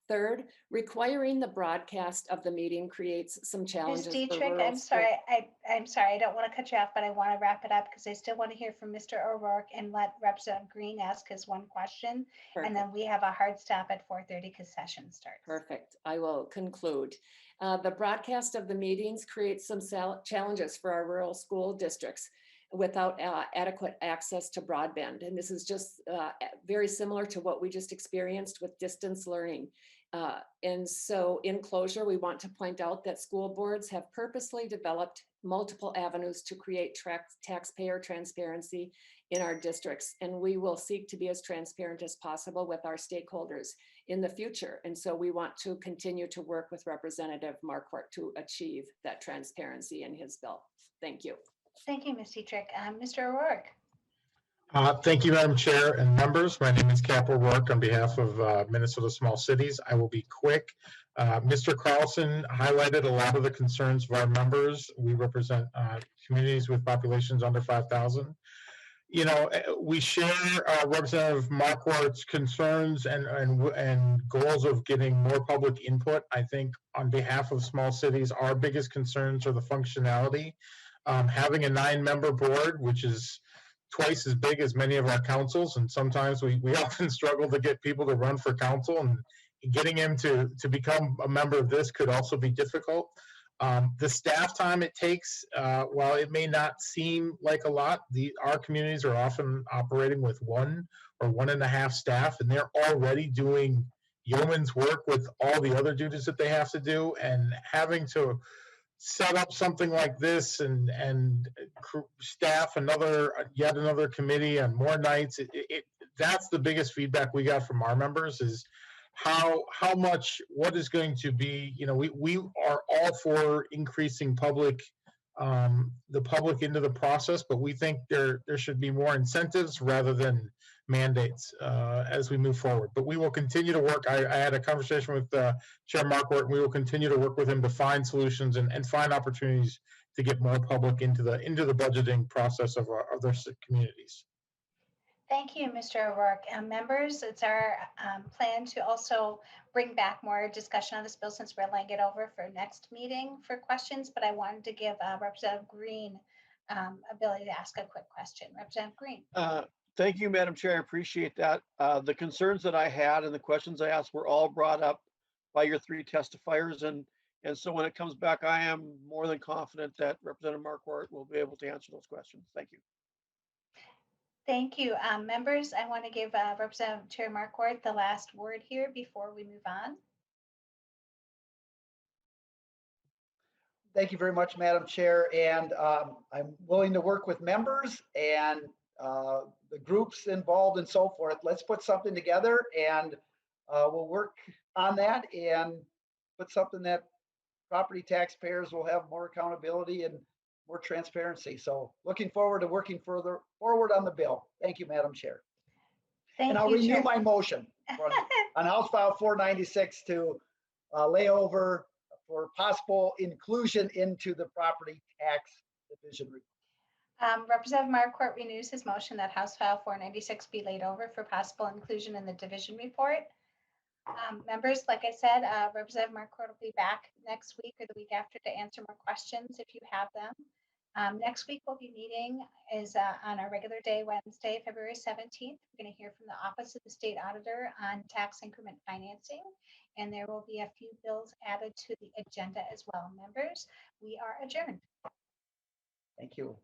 Third, requiring the broadcast of the meeting creates some challenges. Ms. Dietrich, I'm sorry, I don't want to cut you off, but I want to wrap it up because I still want to hear from Mr. O'Rourke and let Representative Green ask his one question. Perfect. And then we have a hard stop at 4:30 because session starts. Perfect. I will conclude. The broadcast of the meetings creates some challenges for our rural school districts without adequate access to broadband. And this is just very similar to what we just experienced with distance learning. And so in closure, we want to point out that school boards have purposely developed multiple avenues to create taxpayer transparency in our districts. And we will seek to be as transparent as possible with our stakeholders in the future. And so we want to continue to work with Representative Marquart to achieve that transparency in his bill. Thank you. Thank you, Ms. Dietrich. Mr. O'Rourke. Thank you, Madam Chair and members. My name is Cap O'Rourke on behalf of Minnesota Small Cities. I will be quick. Mr. Carlson highlighted a lot of the concerns of our members. We represent communities with populations under 5,000. You know, we share Representative Marquardt's concerns and goals of getting more public input. I think on behalf of small cities, our biggest concerns are the functionality. Having a 9-member board, which is twice as big as many of our councils, and sometimes we often struggle to get people to run for council, and getting him to become a member of this could also be difficult. The staff time it takes, while it may not seem like a lot, our communities are often operating with 1 or 1.5 staff, and they're already doing yeoman's work with all the other duties that they have to do, and having to set up something like this and staff yet another committee on more nights. That's the biggest feedback we got from our members is how much, what is going to be, you know, we are all for increasing the public into the process, but we think there should be more incentives rather than mandates as we move forward. But we will continue to work. I had a conversation with Chair Marquart, and we will continue to work with him to find solutions and find opportunities to get more public into the budgeting process of their communities. Thank you, Mr. O'Rourke. Members, it's our plan to also bring back more discussion on this bill since we're laying it over for next meeting for questions, but I wanted to give Representative Green ability to ask a quick question. Representative Green. Thank you, Madam Chair. I appreciate that. The concerns that I had and the questions I asked were all brought up by your 3 testifiers. And so when it comes back, I am more than confident that Representative Marquart will be able to answer those questions. Thank you. Thank you. Members, I want to give Representative Chair Marquart the last word here before we move on. Thank you very much, Madam Chair. And I'm willing to work with members and the groups involved and so forth. Let's put something together and we'll work on that and put something that property taxpayers will have more accountability and more transparency. So looking forward to working further forward on the bill. Thank you, Madam Chair. Thank and I'll you, renew Chair. my motion on House File 496 to lay over for possible inclusion into the property tax division report. Representative Marquart renews his motion that House File 496 be laid over for possible inclusion in the division report. Members, like I said, Representative Marquart will be back next week or the week after to answer more questions if you have them. Next week we'll be meeting is on our regular day, Wednesday, February 17th. We're going to hear from the Office of the State Auditor on tax increment financing, and there will be a few bills added to the agenda as well. Members, we are adjourned. Thank you.